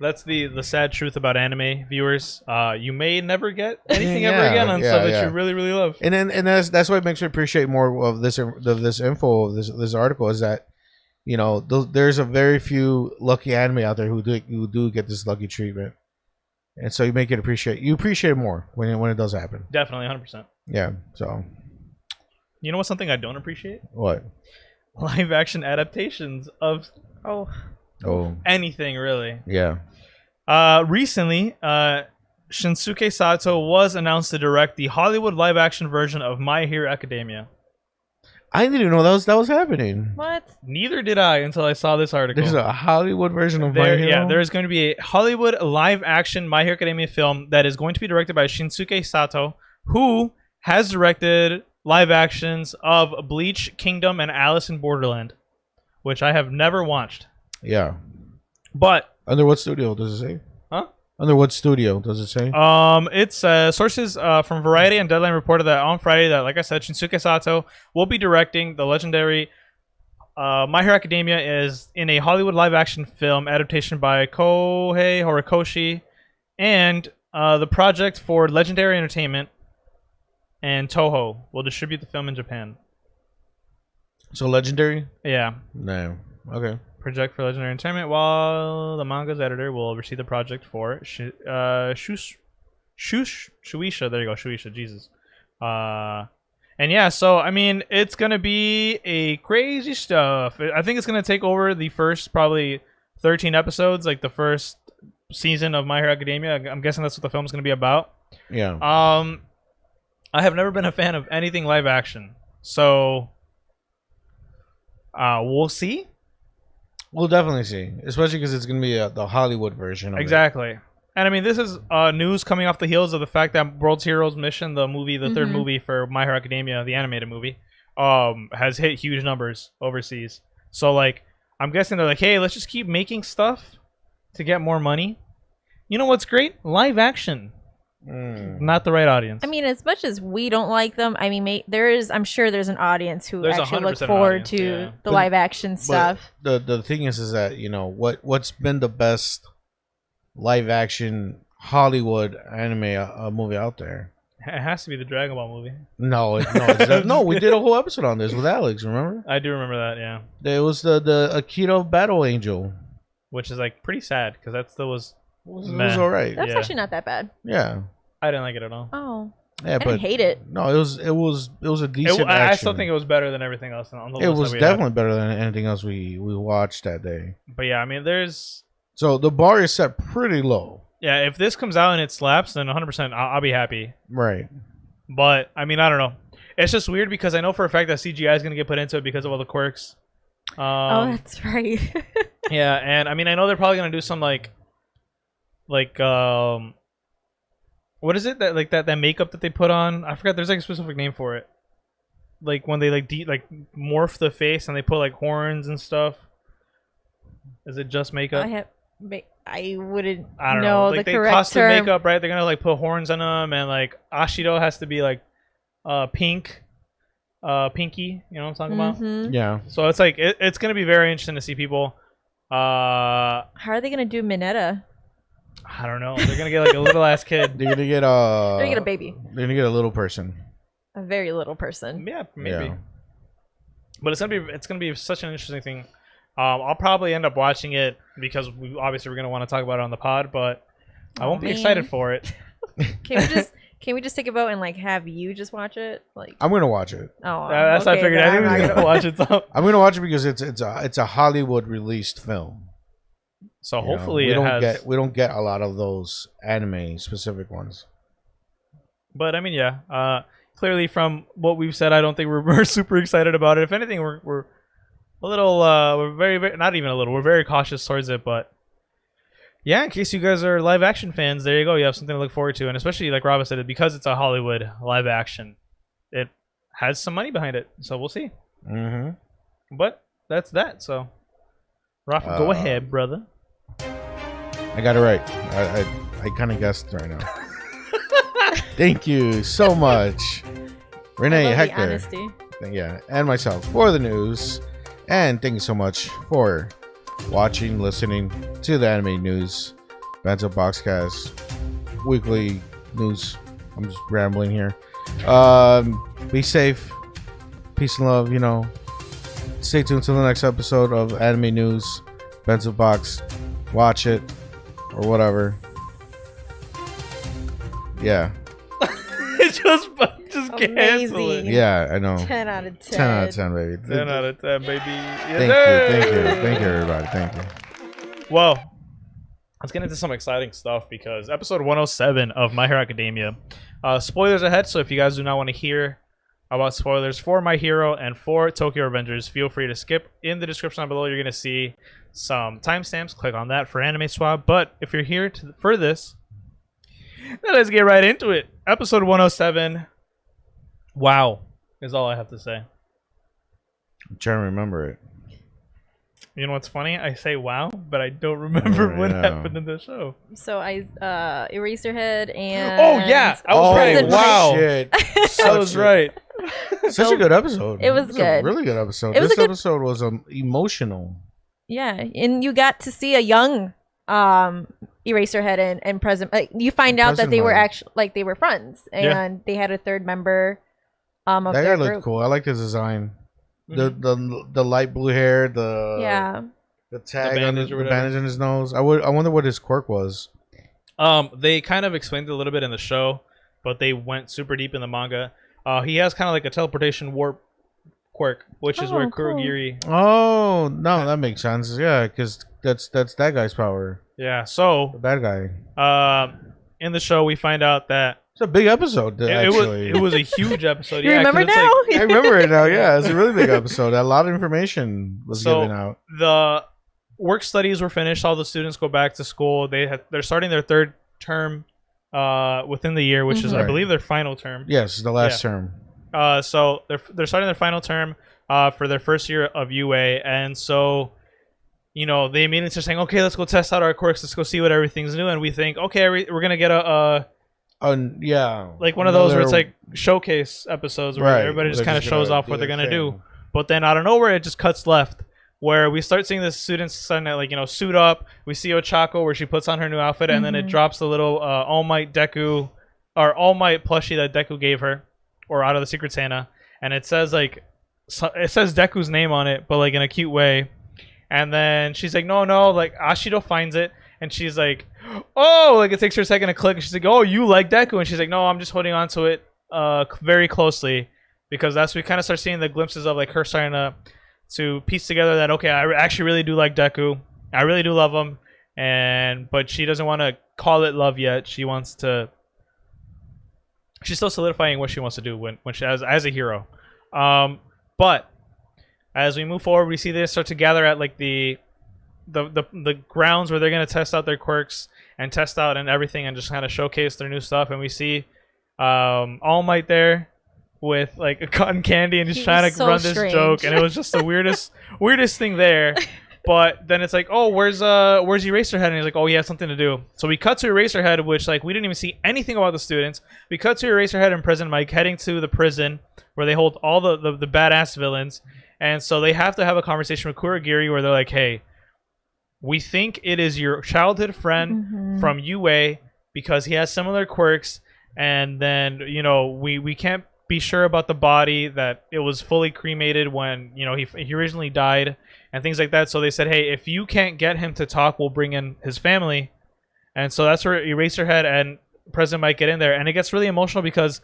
That's the sad truth about anime viewers. You may never get anything ever again on stuff that you really really love. And that's why it makes me appreciate more of this info of this article is that. There's a very few lucky anime out there who do get this lucky treatment, and so you make it appreciate it more when it does happen. Definitely, 100%. Yeah. So, you know what's something I don't appreciate? What? Live action adaptations of anything really. Yeah. Recently, Shinsuke Sato was announced to direct the Hollywood live action version of My Hero Academia. I didn't even know that was happening. What? Neither did I until I saw this article. There's a Hollywood version of My Hero? Yeah, there is going to be a Hollywood live-action My Hero Academia film that is going to be directed by Shinsuke Sato, who has directed live actions of Bleach, Kingdom, and Alice in Borderland, which I have never watched. Yeah. But Under what studio does it say? Huh? Under what studio does it say? It's sources from Variety and Deadline reported that on Friday that, like I said, Shinsuke Sato will be directing the legendary My Hero Academia is in a Hollywood live-action film adaptation by Kohei Horikoshi, and the project for Legendary Entertainment and Toho will distribute the film in Japan. So Legendary? Yeah. No. Okay. Project for Legendary Entertainment, while the manga's editor will oversee the project for Shueisha. There you go, Shueisha. Jesus. And yeah, so I mean, it's gonna be a crazy stuff. I think it's gonna take over the first probably 13 episodes, like the first season of My Hero Academia. I'm guessing that's what the film's gonna be about. Yeah. I have never been a fan of anything live action, so we'll see. We'll definitely see, especially because it's gonna be the Hollywood version of Exactly. And I mean, this is news coming off the heels of the fact that World's Heroes Mission, the movie, the third movie for My Hero Academia, the animated movie, has hit huge numbers overseas. So, like, I'm guessing they're like, hey, let's just keep making stuff to get more money. You know what's great? Live action. Not the right audience. I mean, as much as we don't like them, I mean, I'm sure there's an audience who There's actually look 100% forward audience, to the live action stuff. The thing is that, you know, what's been the best live action Hollywood anime movie out there? It has to be the Dragon Ball movie. No, no, we did a whole episode on this with Alex. Remember? I do remember that. Yeah. It was the Akira Battle Angel, which is like pretty sad because that still was. It was all right. That's actually not that bad. Yeah. I didn't like it at all. Oh. Yeah, I didn't hate it. No, it was a decent. I still think it was better than everything else on the list. It was definitely better than anything else we watched that day. But yeah, I mean, there's. So the bar is set pretty low. Yeah, if this comes out and it slaps, then 100% I'll be happy. Right. But I mean, I don't know. It's just weird because I know for a fact that CGI is going to get put into it because of all the quirks. Oh, that's right. Yeah, and I mean, I know they're probably going to do some like what is it that makeup that they put on? I forgot. There's like a specific name for it. Like when they like morph the face and they put like horns and stuff. Is it just makeup? I wouldn't I don't know. Like the they correct custom term. makeup, right? They're gonna like put horns on them, and like Ashido has to be like pink, pinky. You know what I'm talking about? Yeah. So it's like it's gonna be very interesting to see people. How are they gonna do Mineta? I don't know. They're gonna get like a little ass kid. They're gonna get a baby. They're gonna get a little person. A very little person. Yeah, maybe. Yeah. But it's gonna be such an interesting thing. I'll probably end up watching it because we're gonna want to talk about it on the pod, but I won't be excited for it. Can we just take a vote and like have you just watch it? Like I'm gonna watch it. Oh, that's what I figured. I think we're gonna watch it. So. I'm gonna watch it because it's a Hollywood released film. So hopefully we don't get a lot of those anime specific ones. But I mean, yeah. Clearly, from what we've said, I don't think we're super excited about it. If anything, we're a little. We're very, very not even a little. We're very cautious towards it. But yeah, in case you guys are live action fans, there you go. You have something to look forward to, and especially like Robin said, because it's a Hollywood live action, it has some money behind it. So we'll see. But that's that. So, Rafa, go ahead, brother. I got it right. I kind of guessed right now. Thank you so much, Renee, Hector, yeah, and myself for the news, and thank you so much for watching, listening to the anime news, Bento Boxcast, weekly news. I'm just rambling here. Be safe, peace and love. You know, stay tuned to the next episode of anime news, Bento Box. Watch it or whatever. Yeah. It's just cancel it. Yeah, I know. 10 out of 10. 10 out of 10, baby. 10 out of 10, baby. Yes, Thank you, everybody. Thank you. Well, let's get into some exciting stuff because episode 107 of My Hero Academia. Spoilers ahead, so if you guys do not want to hear about spoilers for My Hero and for Tokyo Avengers, feel free to skip. In the description down below, you're going to see some timestamps. Click on that for Anime Swap. But if you're here for this, then let's get right into it. Episode 107. Wow, is all I have to say. I'm trying to remember it. You know what's funny? I say wow, but I don't remember what happened in the show. So Eraserhead and Oh yeah, I was right. President Wow, Shit. I was right. Such a good episode. It was good. A really good episode. It was This a good- episode was emotional. Yeah, and you got to see a young Eraserhead and President. Like, you find out that they were actually they were friends, and they had a third member of That their guy looked group. cool. I like his design. The light blue hair, the tag The on bandage or the whatever. bandage on his nose. I wonder what his quirk was. They kind of explained it a little bit in the show, but they went super deep in the manga. He has kind of like a teleportation warp quirk, which is where cool. Kurogiri. Oh no, that makes sense. Yeah, because that's that guy's power. Yeah. So, The bad guy. in the show, we find out that It's a big episode. Actually, it was a huge episode. You Yeah, 'cause remember it's now? I remember it now. Yeah, it's a really big episode. A lot of information was So- given out. The work studies were finished. All the students go back to school. They're starting their third term within the year, which is, I Right. believe, their final term. Yes, the last term. So they're starting their final term for their first year of UA, and so they immediately start saying, "Okay, let's go test out our quirks. Let's go see what everything's new." And we think, "Okay, we're gonna get a Yeah, like one of those where it's another- like showcase episodes where Right, everybody just they're kind of just shows gonna off what do they're their gonna do." thing. But then out of nowhere, it just cuts left, where we start seeing the students starting to suit up. We see Ochako where she puts on her new outfit, and then it drops the little All Might Deku or All Might plushie that Deku gave her, or out of the Secret Santa, and it says it says Deku's name on it, but like in a cute way. And then she's like, no, like Ashido finds it, and she's like, oh, like it takes her a second to click, and she's like, oh, you like Deku? And she's like, no, I'm just holding on to it very closely, because that's we kind of start seeing the glimpses of like her starting to piece together that, okay, I actually really do like Deku, I really do love him, but she doesn't want to call it love yet. She's still solidifying what she wants to do when she as a hero. But as we move forward, we see they start to gather at like the grounds where they're gonna test out their quirks and test out and everything, and just kind of showcase their new stuff. And we see All Might there with like a cotton candy and just He trying was to so run this strange. joke, and it was just the weirdest thing there. But then it's like, oh, where's Eraserhead? And he's like, oh, he has something to do. So we cut to Eraserhead, which like we didn't even see anything about the students. We cut to Eraserhead and President Mike heading to the prison where they hold all the badass villains. And so they have to have a conversation with Kurogiri where they're like, hey, we think it is your childhood friend from UA because he has similar quirks. And then, we can't be sure about the body, that it was fully cremated when, he originally died and things like that. So they said, hey, if you can't get him to talk, we'll bring in his family. And so that's where Eraserhead and President Mike get in there. And it gets really emotional because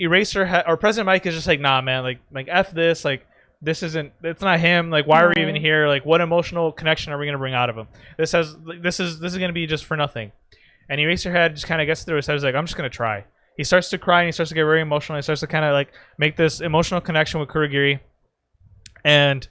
Eraserhead or President Mike is just like, nah, man, like F this, like, it's not him. Like, why are we even here? Like, what emotional connection are we going to bring out of him? This is going to be just for nothing. And Eraserhead just kind of gets through his head. He's like, I'm just going to try. He starts to cry and he starts to get very emotional. He starts to kind of like make this emotional connection with Kurogiri. And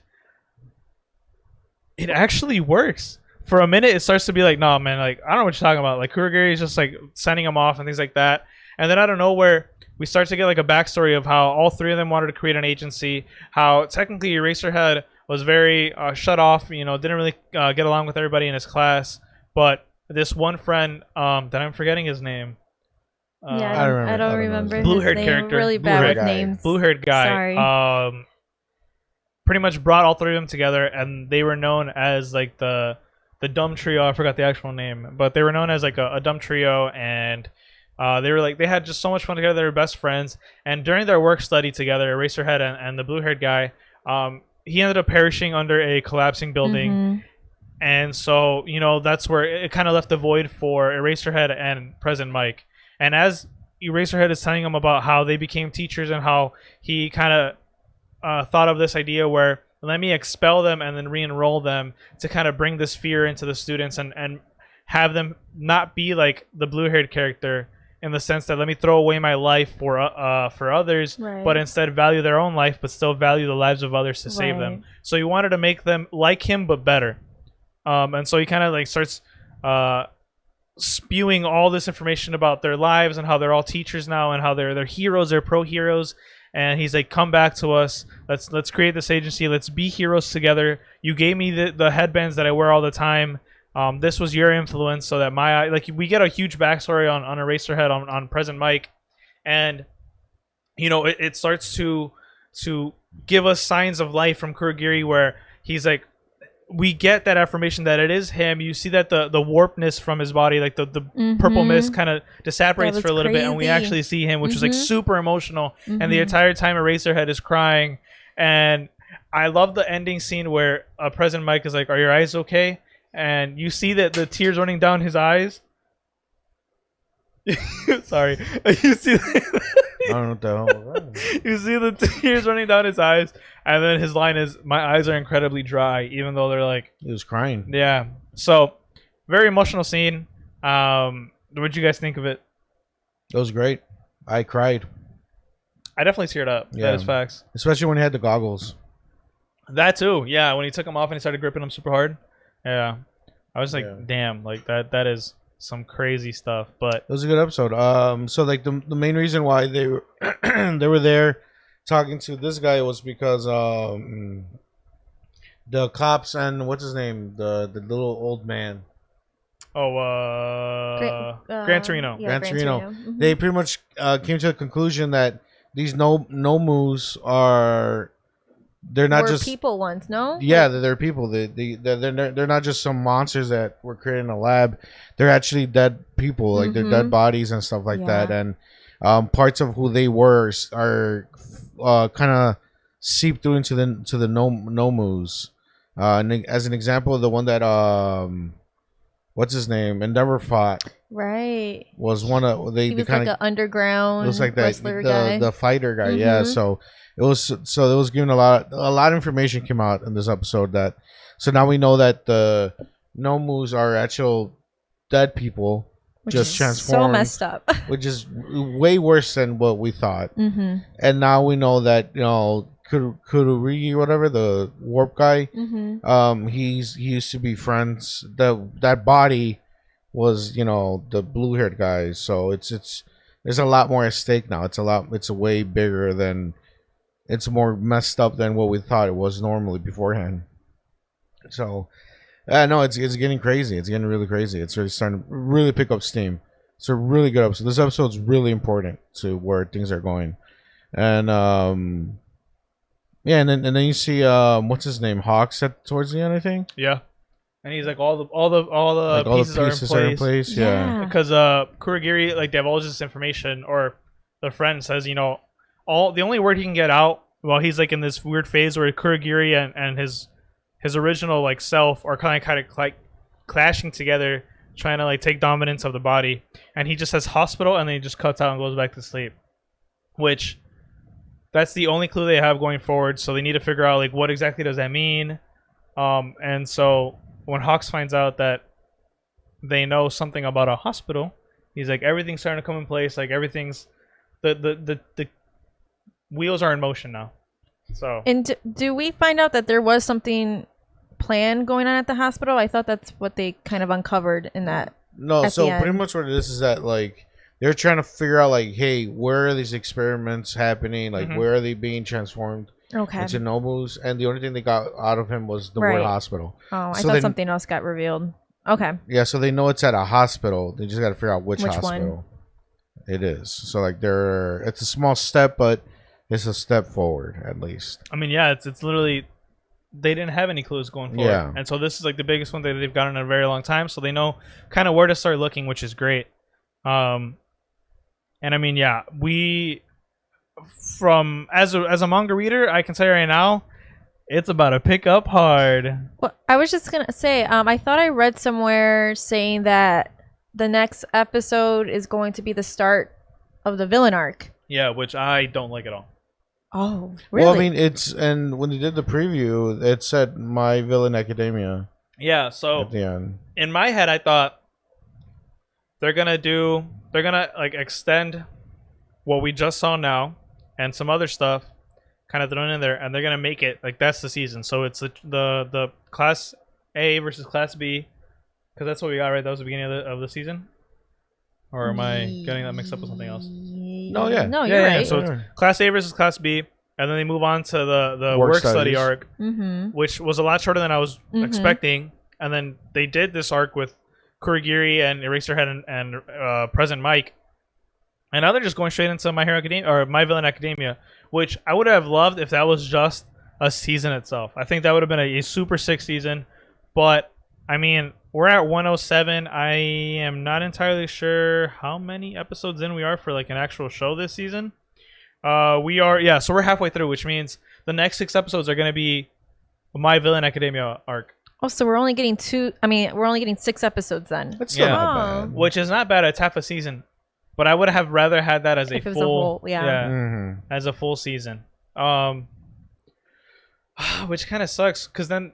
it actually works. For a minute, it starts to be like, no, man, like, I don't know what you're talking about. Like, Kurogiri is just like sending him off and things like that. And then out of nowhere, we start to get like a backstory of how all three of them wanted to create an agency. How technically Eraserhead was very shut off, didn't really get along with everybody in his class. But this one friend, that I'm forgetting his name. I don't remember his Blue-haired name. character. Really bad with names. Blue-haired guy. Sorry. Pretty much brought all three of them together, and they were known as like the dumb trio. I forgot the actual name, but they were known as like a dumb trio, and they had just so much fun together. They were best friends, and during their work study together, Eraserhead and the blue-haired guy, he ended up perishing under a collapsing building. And so, that's where it kind of left a void for Eraserhead and President Mike. And as Eraserhead is telling him about how they became teachers and how he kind of thought of this idea where, let me expel them and then re-enroll them to kind of bring this fear into the students and have them not be like the blue-haired character in the sense that let me throw away my life for others, Right. but instead value their own life, but still value the lives of others to save them. Right. So he wanted to make them like him, but better. And so he kind of like starts spewing all this information about their lives and how they're all teachers now and how they're heroes, they're pro heroes. And he's like, come back to us. Let's create this agency. Let's be heroes together. You gave me the headbands that I wear all the time. This was your influence, so that we get a huge backstory on Eraserhead on present Mike, and it starts to give us signs of life from Kurogiri, where he's like, we get that affirmation that it is him. You see that the warpness from his body, like the purple mist kind of disapparates for a little bit, and we actually see him, which is like super emotional, and the entire time Eraserhead is crying. And I love the ending scene where President Mike is like, are your eyes okay? And you see that the tears running down his eyes. Sorry. You see I don't know what the hell was that. You see the tears running down his eyes, and then his line is, my eyes are incredibly dry, even though they're like... He was crying. Yeah. So, very emotional scene. What'd you guys think of it? It was great. I cried. I definitely teared up. Yeah. That is facts. Especially when he had the goggles. That too. Yeah, when he took them off and he started gripping them super hard. Yeah. I was like, Yeah. damn, like that is some crazy stuff. But It was a good episode. So like the main reason why they were they were there talking to this guy was because the cops and what's his name, the little old man, Gran Torino. Yeah, Gran Torino. Mhm. They pretty much came to the conclusion that these nomus are, they're not Were just people ones, no? yeah, they're people. They're not just some monsters that were created in a lab. They're actually dead people, like they're dead bodies and stuff like that. And parts of who they were are kind of seeped through into the nomus. And as an example, the one that what's his name, Endeavor fought Right. was one of He was like an underground it was like that wrestler guy. the fighter guy. Yeah, so it was given a lot of information came out in this episode, that so now we know that the nomus are actual dead people, Which just is transformed, so messed up. which is way worse than what we thought. And now we know that Kururigi, whatever, the warp guy, he used to be friends. That body was the blue haired guy. So it's there's a lot more at stake now. It's a way bigger than, it's more messed up than what we thought it was normally beforehand. So no, it's getting crazy. It's getting really crazy. It's really starting to really pick up steam. It's a really good episode. This episode's really important to where things are going. And yeah, and then you see what's his name, Hawks towards the end, I think. Yeah. And he's like, all the pieces are in place. Yeah. Because Kurogiri, like, divulges this information, or the friend says, the only word he can get out while he's like in this weird phase where Kurogiri and his original like self are kind of like clashing together, trying to like take dominance of the body, and he just says hospital, and then he just cuts out and goes back to sleep. Which, that's the only clue they have going forward. So they need to figure out like what exactly does that mean. And so when Hawks finds out that they know something about a hospital, he's like, everything's starting to come in place. Like everything's the wheels are in motion now. So, And do we find out that there was something planned going on at the hospital? I thought that's what they kind of uncovered in that. No, at so the pretty end. much what it is that like they're trying to figure out like, hey, where are these experiments happening? Like, where are they being transformed Okay. into nomus? And the only thing they got out of him was the word Right. hospital. Oh, I So thought then- something else got revealed. Okay. Yeah, so they know it's at a hospital. They just got to figure out which Which hospital it is. So like it's a small step, but it's a step forward at least. I mean, yeah, it's literally, they didn't have any clues going forward. Yeah. And so this is like the biggest one that they've gotten in a very long time. So they know kind of where to start looking, which is great. And I mean, yeah, as a manga reader, I can say right now, it's about to pick up hard. Well, I was just gonna say, I thought I read somewhere saying that the next episode is going to be the start of the villain arc. Yeah, which I don't like at all. Oh, really? Well, I mean, and when they did the preview, it said My Villain Academia Yeah, so at the end. in my head, I thought they're gonna like extend what we just saw now and some other stuff kind of thrown in there, and they're gonna make it like that's the season. So it's the class A versus class B, because that's what we got, right? That was the beginning of the season. Or am I getting that mixed up with something else? No, yeah. No, you're right. So it's class A versus class B, and then they move on to the work study arc, which was a lot shorter than I was expecting. And then they did this arc with Kurigiri and Eraserhead and Present Mike. And now they're just going straight into My Hero Academia or My Villain Academia, which I would have loved if that was just a season itself. I think that would have been a super sick season. But I mean, we're at 107. I am not entirely sure how many episodes in we are for like an actual show this season. We are, so we're halfway through, which means the next 6 episodes are going to be My Villain Academia arc. Oh, so we're only getting 6 episodes then. That's still not bad. Which is not bad. It's half a season. But I would have rather had that as a full, as a full season. Which kind of sucks, because then,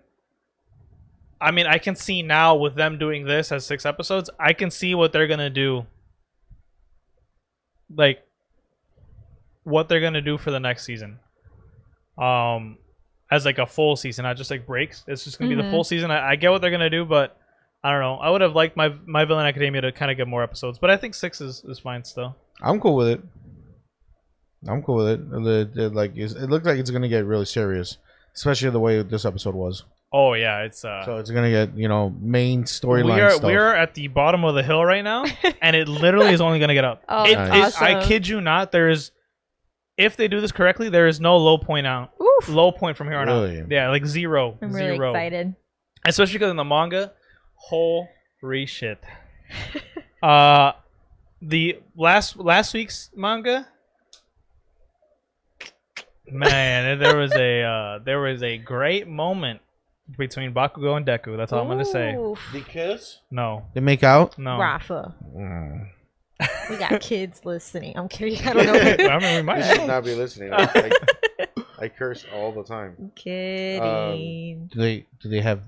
I mean, I can see now with them doing this as 6 episodes, I can see what they're gonna do. Like, what they're gonna do for the next season. As like a full season, not just like breaks. It's just gonna be the full season. I get what they're gonna do, but I don't know. I would have liked my Villain Academia to kind of get more episodes, but I think 6 is fine still. I'm cool with it. It looks like it's gonna get really serious, especially the way this episode was. Oh yeah, it's so it's gonna get main storyline stuff. We are at the bottom of the hill right now, and it literally is only gonna get up. Awesome. I kid you not. If they do this correctly, there is no low point out. Oof. Low point from here on Really? out. Yeah, like 0. I'm really excited. Especially because in the manga, holy shit. The last week's manga, man, there was a great moment between Bakugo and Deku. That's all I'm gonna say. They kiss? No. They make out? No. Rafa. Mm. We got kids listening. I'm kidding. I don't know. I mean, we might. They should not be listening. I curse all the time. I'm kidding. Do they have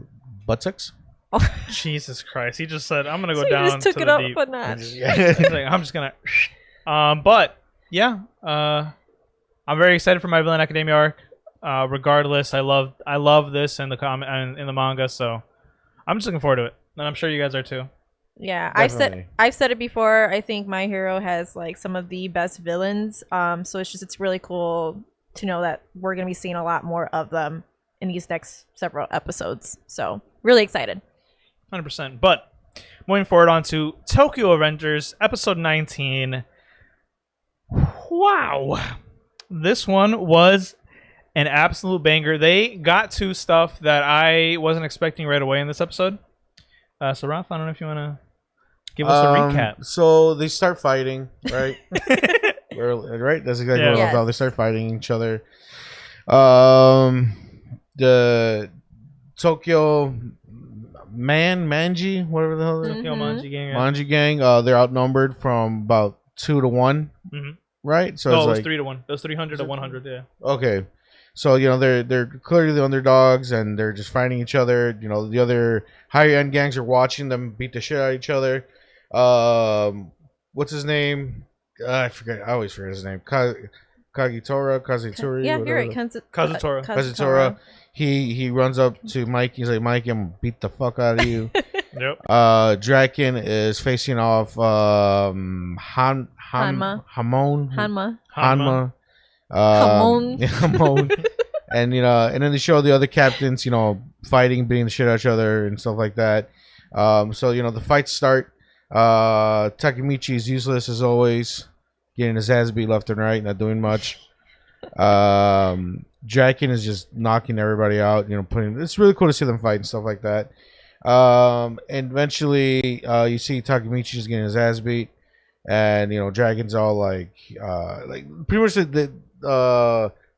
butt sex? Oh. Jesus Christ! He just said, "I'm gonna go So down." you just took to it the up deep. a notch. He's like, I'm just gonna. But yeah, I'm very excited for My Villain Academia arc. Regardless, I love this in the in the manga, so I'm just looking forward to it, and I'm sure you guys are too. Yeah, Definitely. I've said it before. I think My Hero has like some of the best villains. So it's really cool to know that we're gonna be seeing a lot more of them in these next several episodes. So really excited. 100%. But moving forward on to Tokyo Avengers episode 19. Wow, this one was an absolute banger. They got to stuff that I wasn't expecting right away in this episode. So Ralph, I don't know if you want to give us a recap. So they start fighting, right? Right? That's exactly what I thought. They start fighting each other. The Tokyo Manji, whatever the hell. Tokyo Manji Gang. Manji Gang. They're outnumbered from about 2 to 1, right? So no, it's it was like 3 to 1. It was 300 to 100. Yeah. Okay. So, they're clearly the underdogs, and they're just fighting each other. The other higher-end gangs are watching them beat the shit out of each other. What's his name? I forget. I always forget his name. Kazutori. Yeah, you're right. Kazutora. He runs up to Mike. He's like, Mike, I'm gonna beat the fuck out of you. Yep. Draken is facing off Hanma. Hamon. And and then they show the other captains, fighting, beating the shit out of each other and stuff like that. So the fights start. Takemichi is useless as always, getting his ass beat left and right, not doing much. Draken is just knocking everybody out. It's really cool to see them fight and stuff like that. And eventually, you see Takemichi just getting his ass beat, and Dragon's all like pretty much the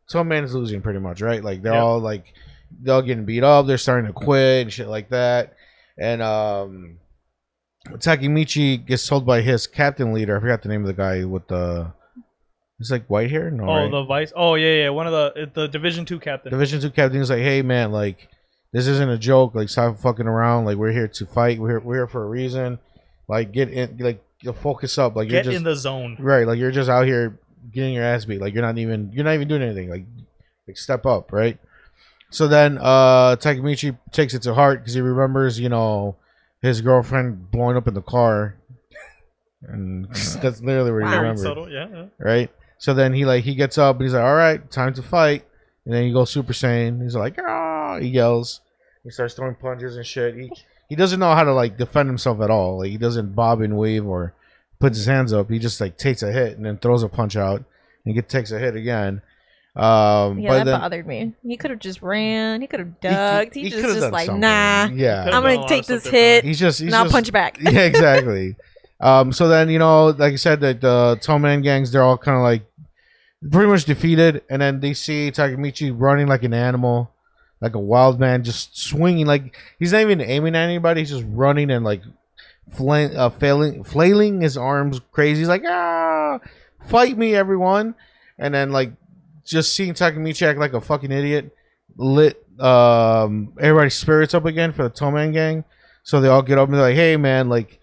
some man's losing pretty much, right? Like they're all getting beat up. They're starting to quit and shit like that. And Takemichi gets told by his captain leader. I forgot the name of the guy with the. It's like white hair. No, right? The vice. Oh yeah. One of the Division 2 captain. Division 2 captain is like, hey man, like this isn't a joke. Like stop fucking around. Like we're here to fight. We're here for a reason. Like get focus up. Like Get you're just in the zone. right. Like you're just out here getting your ass beat. Like you're not even doing anything. Like step up, right? So then Takemichi takes it to heart because he remembers, his girlfriend blowing up in the car, and that's literally what he remembers. Subtle, yeah. Right. So then he gets up and he's like, all right, time to fight. And then he goes Super Saiyan. He's like, ah, he yells. He starts throwing punches and shit. He doesn't know how to like defend himself at all. Like he doesn't bob and weave or puts his hands up. He just like takes a hit and then throws a punch out and takes a hit again. That bothered me. He could have just ran. He could have ducked. He just like, nah. Yeah, I'm gonna take this hit. He's just punch back. Yeah, exactly. So then like I said, that the Toman gangs, they're all kind of like pretty much defeated, and then they see Takemichi running like an animal, like a wild man, just swinging. Like he's not even aiming at anybody. He's just running and like flailing his arms crazy. He's like, fight me, everyone! And then like. Just seeing Takemichi act like a fucking idiot lit everybody's spirits up again for the Toman gang. So they all get up and they're like, hey man, like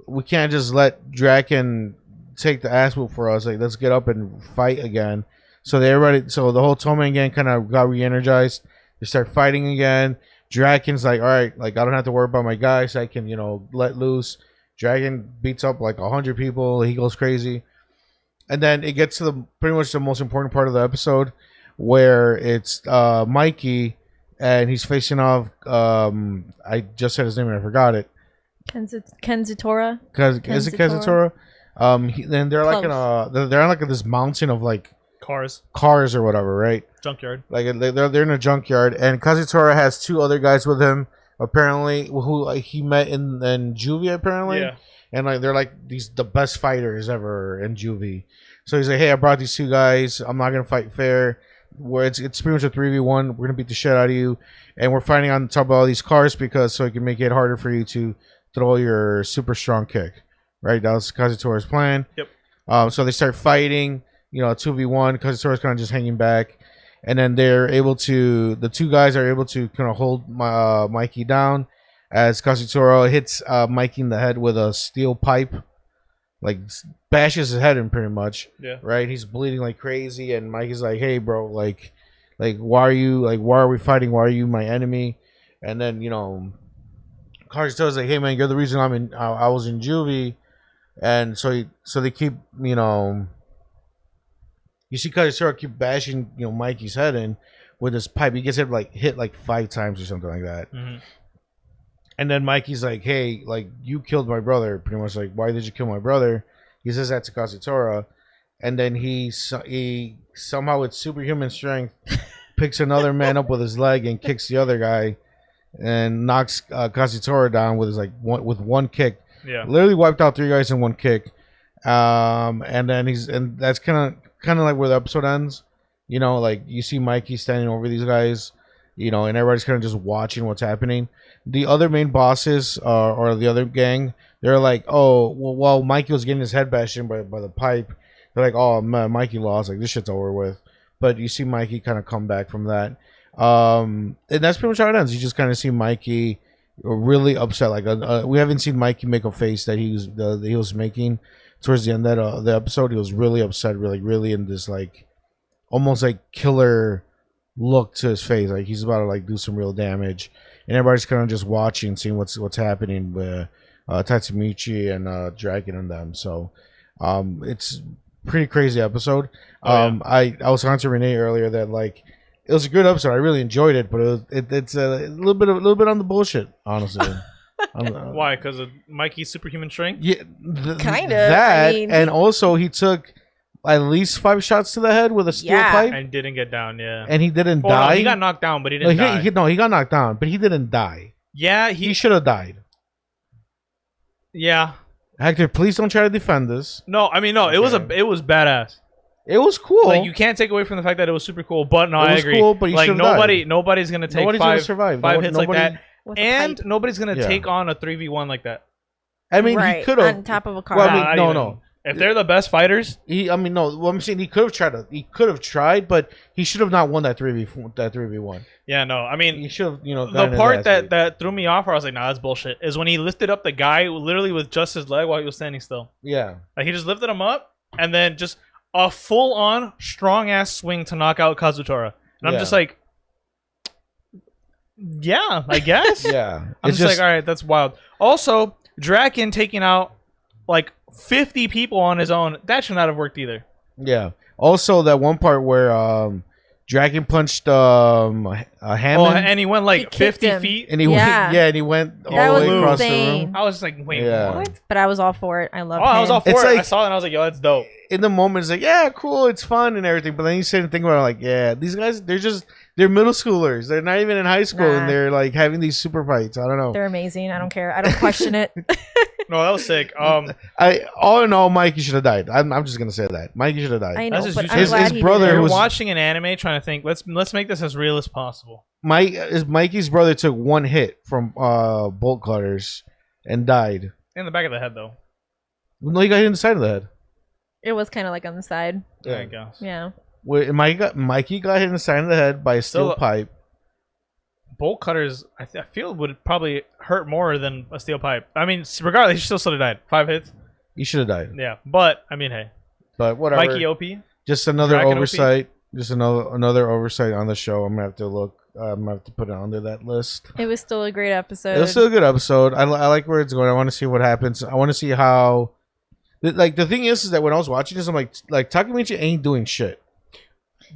we can't just let Draken take the ass whoop for us. Like let's get up and fight again. So the whole Toman gang kind of got re-energized. They start fighting again. Draken's like, all right, like I don't have to worry about my guys. I can, let loose. Draken beats up like 100 people. He goes crazy. And then it gets to pretty much the most important part of the episode, where it's Mikey, and he's facing off. I just said his name and I forgot it. Kenzitora. Is it Kenzitora? Then they're like they're on like this mountain of like cars or whatever, right? Junkyard. Like they're in a junkyard, and Kazutora has 2 other guys with him, apparently, who he met in Juvie, apparently. Yeah. And like they're like the best fighters ever in Juvie. So he's like, hey, I brought these 2 guys. I'm not gonna fight fair. Where it's pretty much a 3v1. We're gonna beat the shit out of you, and we're fighting on top of all these cars so it can make it harder for you to throw your super strong kick. Right? That was Kazutora's plan. Yep. So they start fighting. 2v1. Kazutora's kind of just hanging back, and then the 2 guys are able to kind of hold Mikey down. As Kazutora hits Mikey in the head with a steel pipe, like bashes his head in pretty much. Yeah. Right. He's bleeding like crazy, and Mikey's like, "Hey, bro, like, why are we fighting? Why are you my enemy?" And then Kazutora's like, "Hey, man, you're the reason I was in Juvie," and so they keep you see Kazutora keep bashing Mikey's head in with his pipe. He gets hit like 5 times or something like that. Mm-hmm. And then Mikey's like, hey, like, you killed my brother. Pretty much like, why did you kill my brother? He says that to Kazutora. And then he somehow with superhuman strength picks another man up with his leg and kicks the other guy and knocks Kazutora down with with one kick. Yeah. Literally wiped out 3 guys in 1 kick. And then that's kind of like where the episode ends. Like you see Mikey standing over these guys, and everybody's kind of just watching what's happening. The other main bosses or the other gang, they're like, oh, well, Mikey was getting his head bashed in by the pipe. They're like, oh, man, Mikey lost. Like, this shit's over with. But you see Mikey kind of come back from that. And that's pretty much how it ends. You just kind of see Mikey really upset. Like, we haven't seen Mikey make a face that he was making towards the end of the episode. He was really upset, really in this, like, almost like killer look to his face. Like, he's about to, like, do some real damage. And everybody's kind of just watching, seeing what's happening with Tatsumi and Dragon and them. So it's pretty crazy episode. Yeah. I was talking to Renee earlier that like it was a good episode. I really enjoyed it, but it's a little bit on the bullshit, honestly. Why? Because of Mikey's superhuman strength? Yeah, kind of. That and also he took at least 5 shots to the head with a steel pipe. And didn't get down, yeah. And he didn't die. No, he got knocked down, but he didn't die. He got knocked down, but he didn't die. Yeah, he should have died. Yeah. Hector, please don't try to defend this. No, I mean, no, okay. It was badass. It was cool. Like, you can't take away from the fact that it was super cool, but no, I agree. Cool, but like, nobody's going to take survive. 5 hits like that. And nobody's going to take on a 3v1 like that. I mean, he could have. On top of a car. Well, no. If they're the best fighters, I mean, no. What I'm saying, he could have tried. He could have tried, but he should have not won that 3v1. Yeah, no. I mean, he should have. The part that threw me off, where I was like, nah, that's bullshit, is when he lifted up the guy literally with just his leg while he was standing still. Yeah. Like he just lifted him up and then just a full-on strong-ass swing to knock out Kazutora, and I'm just like, yeah, I guess. Yeah. I'm just like, all right, that's wild. Also, Draken taking out like 50 people on his own, that should not have worked either. Yeah. Also, that one part where Dragon punched Hammond, and he went like 50 him. feet, and he went all the way across the room. I was just like, wait, what? But I was all for it. I love. I was all for it's it. like, I saw it and I was like, yo, that's dope. In the moment, it's like, yeah, cool, it's fun and everything. But then you sit and think about it, like, yeah, these guys, they're middle schoolers. They're not even in high school, and they're like having these super fights. I don't know. They're amazing. I don't care. I don't question it. No, that was sick. All in all, Mikey should have died. I'm just gonna say that Mikey should have died. I know, but his brother You're was watching an anime, trying to think. Let's make this as real as possible. Mikey's brother took one hit from bolt cutters and died In the back of the head, though. No, he got hit in the side of the head. It was kind of like on the side. Yeah, I guess. Yeah. Mikey got hit in the side of the head by a steel pipe. Bolt cutters, I feel, would probably hurt more than a steel pipe. I mean, regardless, he still have died. 5 hits. He should have died. Yeah, but I mean, hey. But whatever. Mikey OP. Just another Draken oversight. OP? Just another oversight on the show. I'm gonna have to look. I'm gonna have to put it under that list. It was still a great episode. It was still a good episode. I like where it's going. I want to see what happens. I want to see how. Like the thing is that when I was watching this, I'm like Takemichi ain't doing shit.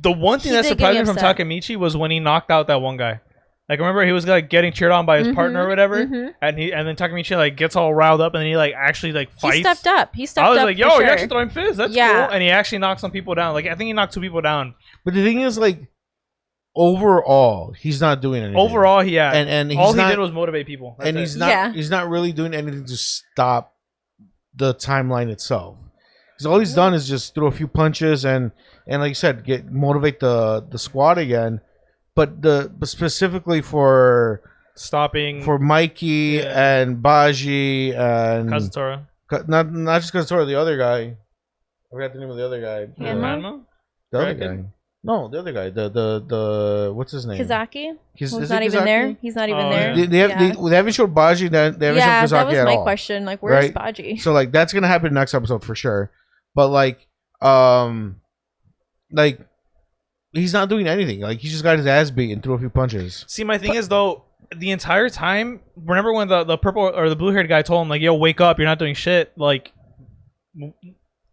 The one thing that surprised me from Takemichi was when he knocked out that one guy. Like, remember, he was like getting cheered on by his partner or whatever, and then Takemichi like gets all riled up, and then he like actually like fights. He stepped up. I was like, yo, you're actually throwing fists. That's cool. And he actually knocked some people down. Like, I think he knocked 2 people down. But the thing is, like, overall, he's not doing anything. Overall, yeah. And all he did was motivate people. That's he's not. He's not really doing anything to stop the timeline itself. Because all he's done is just throw a few punches and like you said, motivate the squad again. But specifically for stopping for Mikey and Baji and Kazutora. Not just Kazutora, the other guy. I forgot the name of the other guy. Ranma? The other guy. No, the other guy. The what's his name? Kizaki. He's not even there. He's not even there. They haven't showed Baji. They haven't shown Kizaki at all. That was my question. Like, where's Baji? So like that's gonna happen next episode for sure. But like he's not doing anything. Like, he just got his ass beat and threw a few punches. See, my thing is, though, the entire time, remember when the purple or the blue-haired guy told him, like, yo, wake up, you're not doing shit. Like,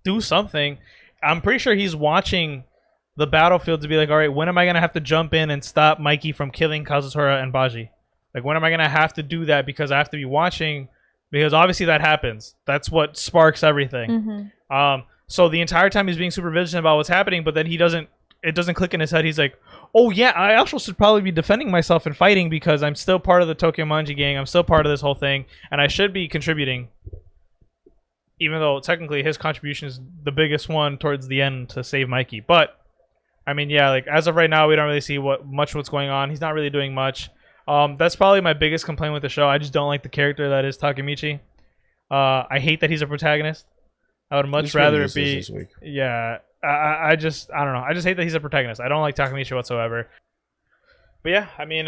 do something. I'm pretty sure he's watching the battlefield to be like, all right, when am I going to have to jump in and stop Mikey from killing Kazutora and Baji? Like, when am I going to have to do that? Because I have to be watching, because obviously that happens. That's what sparks everything. So the entire time he's being super vigilant about what's happening, but then it doesn't click in his head. He's like, oh yeah, I also should probably be defending myself and fighting because I'm still part of the Tokyo Manji gang. I'm still part of this whole thing, and I should be contributing. Even though technically his contribution is the biggest one towards the end to save Mikey. But I mean, yeah, like as of right now, we don't really see what's going on. He's not really doing much. That's probably my biggest complaint with the show. I just don't like the character that is Takemichi. I hate that he's a protagonist. I would much rather it be. Yeah. I don't know. I just hate that he's a protagonist. I don't like Takemichi whatsoever. But yeah, I mean,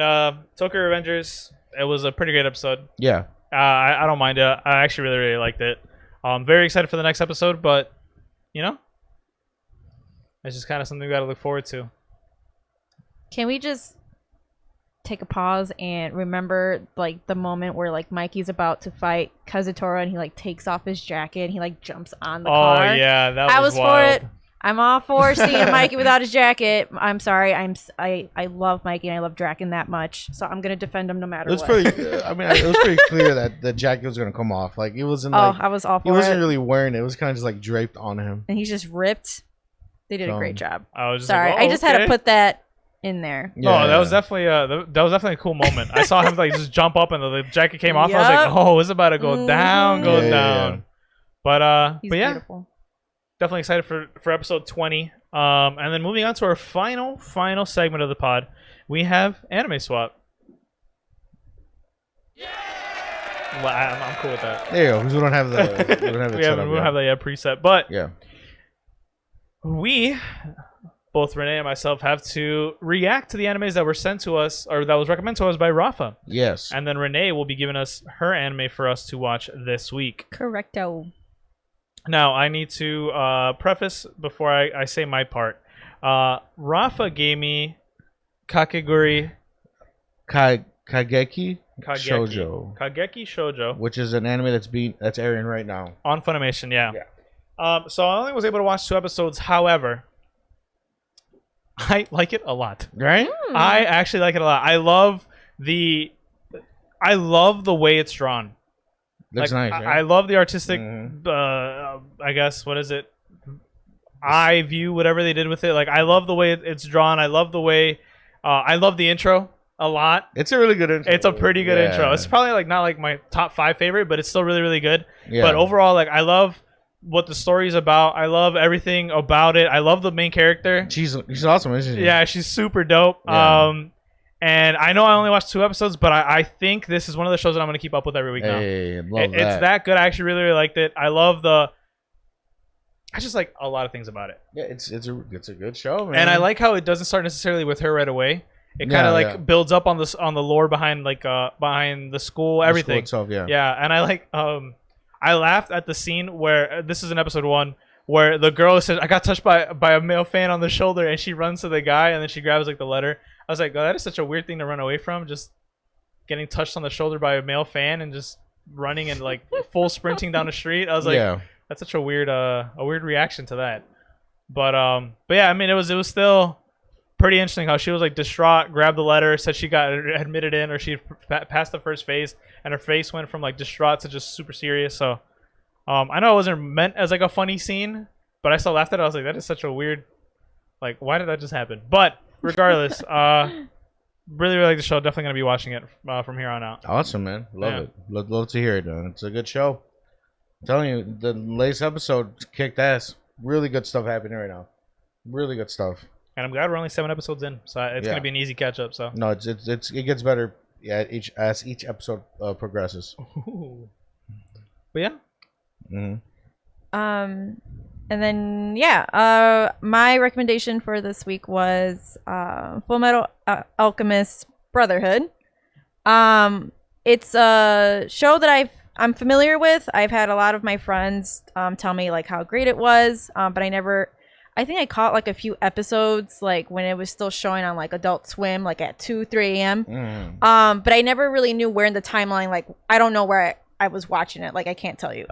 Tokyo Avengers, it was a pretty great episode. Yeah. I don't mind it. I actually really, really liked it. I'm very excited for the next episode, but, you know, it's just kind of something we got to look forward to. Can we just take a pause and remember, like, the moment where, like, Mikey's about to fight Kazutora and he, like, takes off his jacket and he, like, jumps on the car? Oh, yeah, that was wild. For it. I'm all for seeing Mikey without his jacket. I'm sorry. I love Mikey and I love Draken that much, so I'm gonna defend him no matter what. It was pretty clear that the jacket was gonna come off. Like, it wasn't. I was all for it. He wasn't really wearing it. It was kind of just like draped on him. And he's just ripped. They did a great job. I was just sorry. like, I just had to put that in there. Yeah. Oh, that was definitely a cool moment. I saw him like just jump up and the jacket came off. I was like, oh, it's about to go down, down. But he's yeah. Beautiful. Definitely excited for episode 20. And then moving on to our final segment of the pod, we have Anime Swap. Well, I'm cool with that. There you go. 'Cause we don't have the we don't have it set up we don't yet. have that preset, but Yeah. we, both Renee and myself, have to react to the animes that were sent to us, or that was recommended to us by Rafa. Yes. And then Renee will be giving us her anime for us to watch this week. Correcto. Now, I need to preface before I say my part. Rafa gave me Kakeguri Kageki Shoujo, Kageki Shoujo, which is an anime that's airing right now on Funimation. Yeah. So I only was able to watch 2 episodes. However, I like it a lot. Right? I actually like it a lot. I love the way it's drawn. Looks like, nice. I love the artistic. I guess what is it? Eye view, whatever they did with it. Like I love the way it's drawn. I love the way. I love the intro a lot. It's a really good intro. It's a pretty good intro. It's probably like not like my top 5 favorite, but it's still really, really good. Yeah. But overall, like I love what the story's about. I love everything about it. I love the main character. She's awesome, isn't she? Yeah, she's super dope. Yeah. And I know I only watched 2 episodes, but I think this is one of the shows that I'm gonna keep up with every week now. Hey, love that. It's that good. I actually really, really liked it. I just like a lot of things about it. Yeah, it's a good show, man. And I like how it doesn't start necessarily with her right away. It kind of builds up on the lore behind behind the school, everything. The school itself, yeah. And I like I laughed at the scene where this is in episode 1 where the girl says, "I got touched by a male fan on the shoulder," and she runs to the guy and then she grabs like the letter. I was like, oh, that is such a weird thing to run away from, just getting touched on the shoulder by a male fan and just running and like full sprinting down the street. I was like, that's such a weird reaction to that. But yeah, I mean, it was still pretty interesting how she was like distraught, grabbed the letter, said she got admitted in, or she passed the first phase, and her face went from like distraught to just super serious. So I know it wasn't meant as like a funny scene, but I still laughed at it. I was like, that is such a weird, like, why did that just happen? But regardless, really, really like the show. Definitely gonna be watching it from here on out. Awesome, man. Love it. Love to hear it, man. It's a good show. I'm telling you, the latest episode kicked ass. Really good stuff happening right now. Really good stuff. And I'm glad we're only 7 episodes in, so it's gonna be an easy catch up. So no, it gets better. Yeah, as each episode progresses. Ooh. But yeah. And then my recommendation for this week was Fullmetal Alchemist Brotherhood. It's a show that I'm familiar with. I've had a lot of my friends tell me like how great it was, but I think I caught like a few episodes like when it was still showing on like Adult Swim like at 2-3 a.m. But I never really knew where in the timeline, like I don't know where I was watching it, like I can't tell you.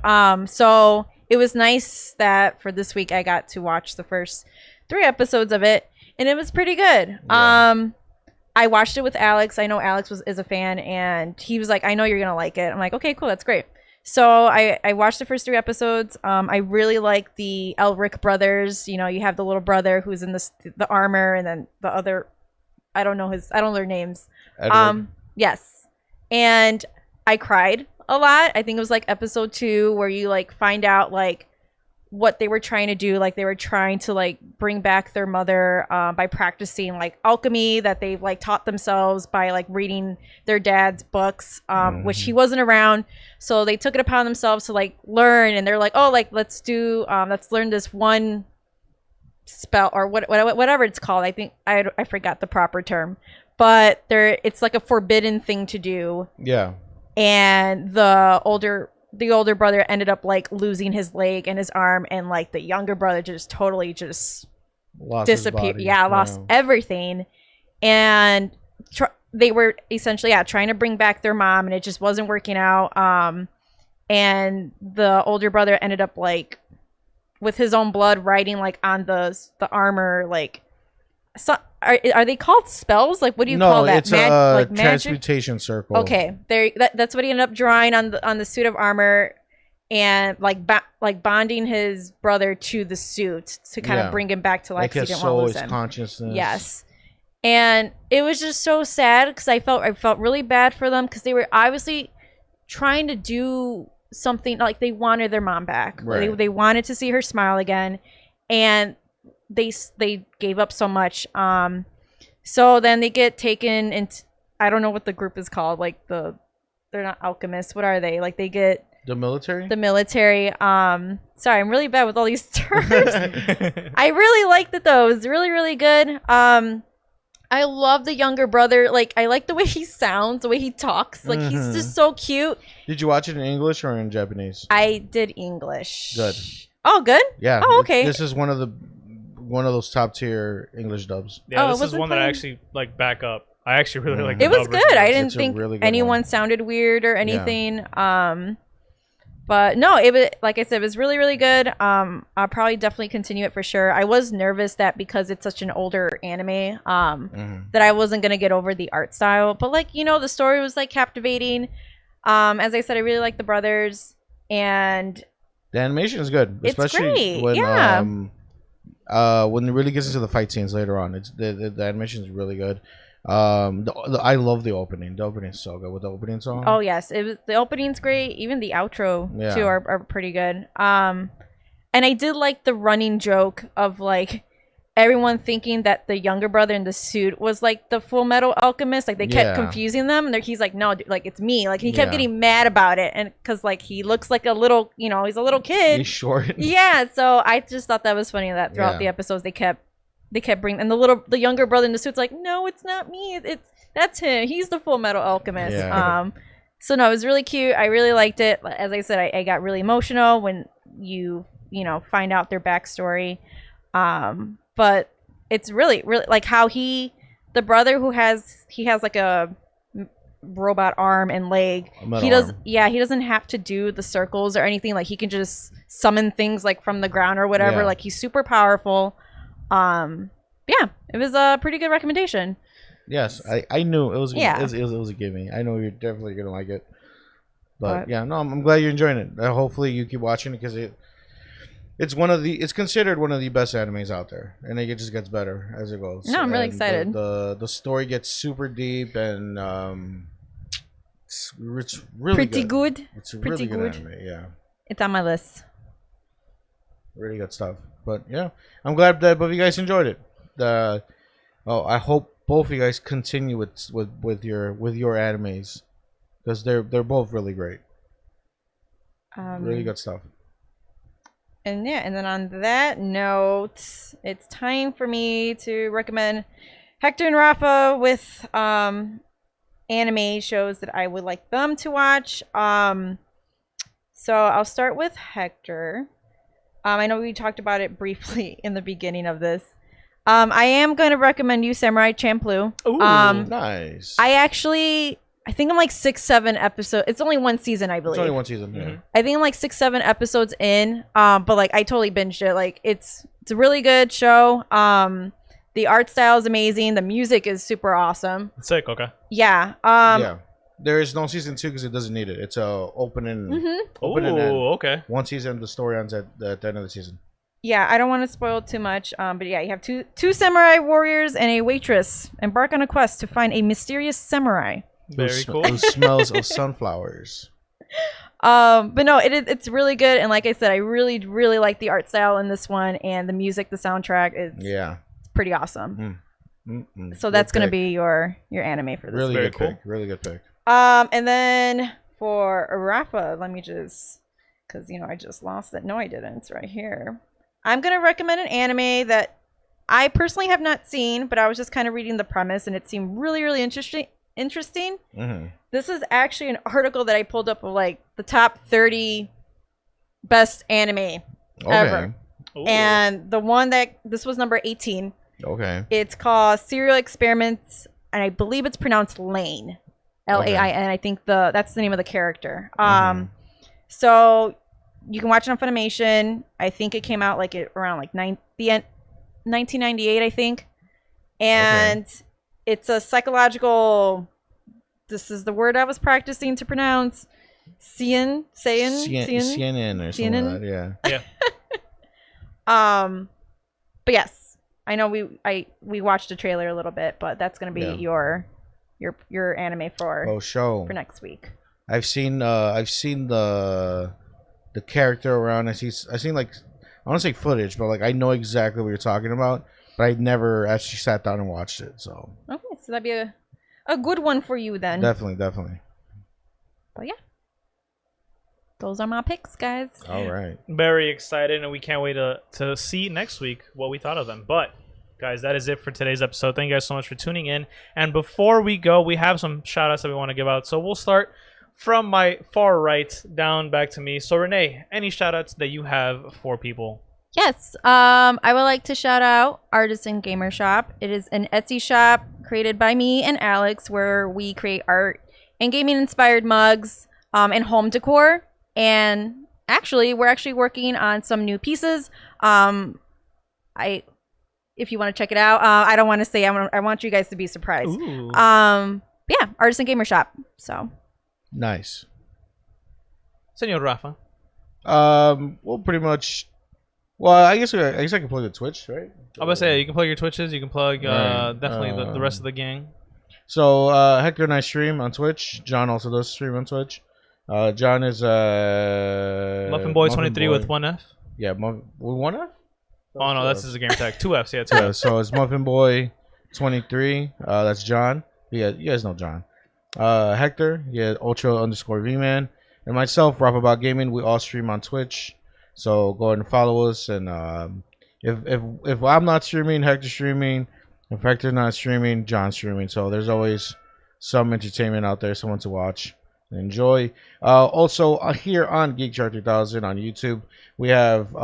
So it was nice that for this week I got to watch the first 3 episodes of it, and it was pretty good. I watched it with Alex. I know Alex is a fan, and he was like, I know you're gonna like it. I'm like, okay, cool, that's great. So I watched the first 3 episodes. I really like the Elric brothers. You know, you have the little brother who's in the armor, and then the other, I don't know their names. Edward. Yes, and I cried a lot. I think it was like episode 2 where you like find out like what they were trying to do. Like they were trying to like bring back their mother by practicing like alchemy that they've like taught themselves by like reading their dad's books, which he wasn't around. So they took it upon themselves to like learn, and they're like, oh, like let's learn this one spell or whatever it's called. I think I forgot the proper term, but it's like a forbidden thing to do. Yeah. And the older brother ended up like losing his leg and his arm, and like the younger brother just totally disappeared. Lost everything. And they were essentially trying to bring back their mom, and it just wasn't working out. And the older brother ended up like with his own blood writing like on the armor, like are they called spells? Like what do you call that? No, it's a transmutation circle. Okay, that's what he ended up drawing on the suit of armor, and like bonding his brother to the suit to kind of bring him back to life. Like his soul, his consciousness. Yes, and it was just so sad because I felt really bad for them because they were obviously trying to do something, like they wanted their mom back. Right. They wanted to see her smile again, and they gave up so much. So then they get taken into, I don't know what the group is called, like the they're not alchemists. What are they? Like they get The military. the military. Sorry, I'm really bad with all these terms. I really liked it though. It was really, really good. I love the younger brother. Like I like the way he sounds, the way he talks. Like he's just so cute. Did you watch it in English or in Japanese? I did English. Good. Oh, good. Yeah. Oh, okay. This is one of those top tier English dubs. Yeah, Oh, this it is one wasn't that I playing- actually like back up. I actually really like. It was good. I didn't It's a think really good anyone one. sounded weird or anything. But no, it was, like I said, it was really, really good. I'll probably definitely continue it for sure. I was nervous that because it's such an older anime, that I wasn't gonna get over the art style. But like, you know, the story was like captivating. As I said, I really like the brothers, and The animation is good, It's especially great, when yeah. when it really gets into the fight scenes later on. It's the animation is really good. I love the opening. The opening is so good with the opening song. oh yes, it was the opening's great. Even the outro Yeah. too are pretty good. And I did like the running joke of like everyone thinking that the younger brother in the suit was like the Full Metal Alchemist. Like they kept Yeah. confusing them, and he's like, "No, dude, like it's me." Like he kept Yeah. getting mad about it, and because like he looks like a little, you know, he's a little kid. He's short. Yeah, so I just thought that was funny that throughout Yeah. the episodes they kept bringing, and the younger brother in the suit's like, "No, it's not me. That's him. He's the Full Metal Alchemist." Yeah. So no, it was really cute. I really liked it. As I said, I got really emotional when you know find out their backstory. But it's really like how the brother who has like a robot arm and leg. He doesn't have to do the circles or anything. Like he can just summon things like from the ground or whatever. Yeah. Like he's super powerful. Yeah, it was a pretty good recommendation. Yes, I knew it was. Yeah. It was a gimme. I know you're definitely gonna like it. But yeah, no, I'm glad you're enjoying it. Hopefully you keep watching it because it's considered one of the best animes out there, and it just gets better as it goes. No, I'm really And excited. The story gets super deep and it's really Pretty good. It's a Pretty really good good. anime. Yeah, It's on my list. really good stuff. But yeah, I'm glad that both of you guys enjoyed it. I hope both of you guys continue with your animes because they're both really great. Really good stuff. And yeah, and then on that note, it's time for me to recommend Hector and Rafa with anime shows that I would like them to watch. So I'll start with Hector. I know we talked about it briefly in the beginning of this. I am going to recommend you Samurai Champloo. Ooh, Nice. I think I'm like 6-7 episodes. It's only one season, I believe. It's only one season. Yeah. I think I'm like 6-7 episodes in. But like I totally binged it. Like it's a really good show. The art style is amazing. The music is super awesome. Sick. Okay. Yeah. Yeah. There is no season 2 because it doesn't need it. It's a opening. Open and end. Oh, okay. One season, the story ends at the end of the season. Yeah, I don't want to spoil too much. But yeah, you have two samurai warriors and a waitress embark on a quest to find a mysterious samurai. Very cool. Who smells of sunflowers. But no, it's really good, and like I said, I really like the art style in this one, and the music, the soundtrack is it's pretty awesome. So that's gonna be your anime for this. Really Very good cool. pick. Really good pick. And then for Rafa, let me just, because you know I just lost it. No, I didn't. It's right here. I'm gonna recommend an anime that I personally have not seen, but I was just kind of reading the premise, and it seemed really interesting. This is actually an article that I pulled up of like the top 30 best anime ever. Ooh. And this was number 18. Okay. It's called Serial Experiments, and I believe it's pronounced Lane. Lain. I think that's the name of the character. So you can watch it on Funimation. I think it came out around 1998, I think. And it's a psychological. This is the word I was practicing to pronounce. CNN or something like that, yeah. Yeah. But yes, I know we watched a trailer a little bit, but that's gonna be your anime for next week. I've seen the character around. I've seen like, I want to say footage, but like I know exactly what you're talking about, but I never actually sat down and watched it. So Okay, so that'd be a good one for you then. definitely. But yeah, those are my picks, guys. All right. Very excited, and we can't wait to see next week what we thought of them. But, guys, that is it for today's episode. Thank you guys so much for tuning in. And before we go, we have some shout-outs that we want to give out. So we'll start from my far right down back to me. So, Renee, any shout-outs that you have for people? Yes, I would like to shout out Artisan Gamer Shop. It is an Etsy shop created by me and Alex where we create art and gaming-inspired mugs and home decor. And we're actually working on some new pieces. If you want to check it out, I don't want to say. I want you guys to be surprised. Ooh. Yeah, Artisan Gamer Shop. So Nice. Senor Rafa. Well, pretty much. Well, I guess I can plug the Twitch, right? I was gonna say you can plug your Twitches. You can plug definitely the rest of the gang. So Hector and I stream on Twitch. John also does stream on Twitch. John is Muffin Boy 23 with 1F. Yeah, with 1F. Oh no, that's his game tag. 2Fs, yeah, 2Fs. Yeah, so it's Muffin Boy 23. That's John. Yeah, you guys know John. Hector, yeah, Ultra_V-Man, and myself, Rap About Gaming. We all stream on Twitch. So go ahead and follow us. And if I'm not streaming, Hector's streaming. If Hector's not streaming, John's streaming. So there's always some entertainment out there, someone to watch and enjoy. Also here on GEEKJAR 3000 on YouTube, we have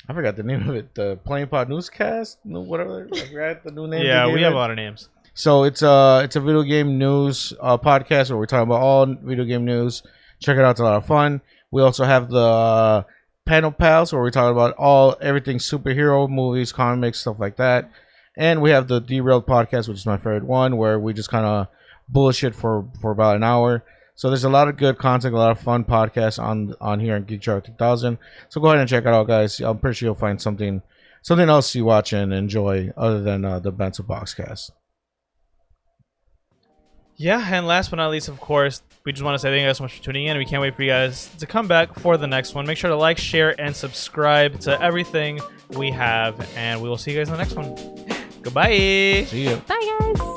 I forgot the name of it, the Playing Pod Newscast, whatever. I forgot the new name. Yeah, we have a lot of names. So it's a video game news podcast where we're talking about all video game news. Check it out; it's a lot of fun. We also have the Panel Pals where we talk about everything superhero movies, comics, stuff like that. And we have the Derailed podcast, which is my favorite one, where we just kind of bullshit for about an hour. So there's a lot of good content, a lot of fun podcasts on here on GEEKJAR 3000. So go ahead and check it out, guys. I'm pretty sure you'll find something else you watch and enjoy other than the Bento Boxcast. Yeah, and last but not least, of course, we just want to say thank you guys so much for tuning in. We can't wait for you guys to come back for the next one. Make sure to like, share, and subscribe to everything we have, and we will see you guys in the next one. Goodbye. See you. bye, guys.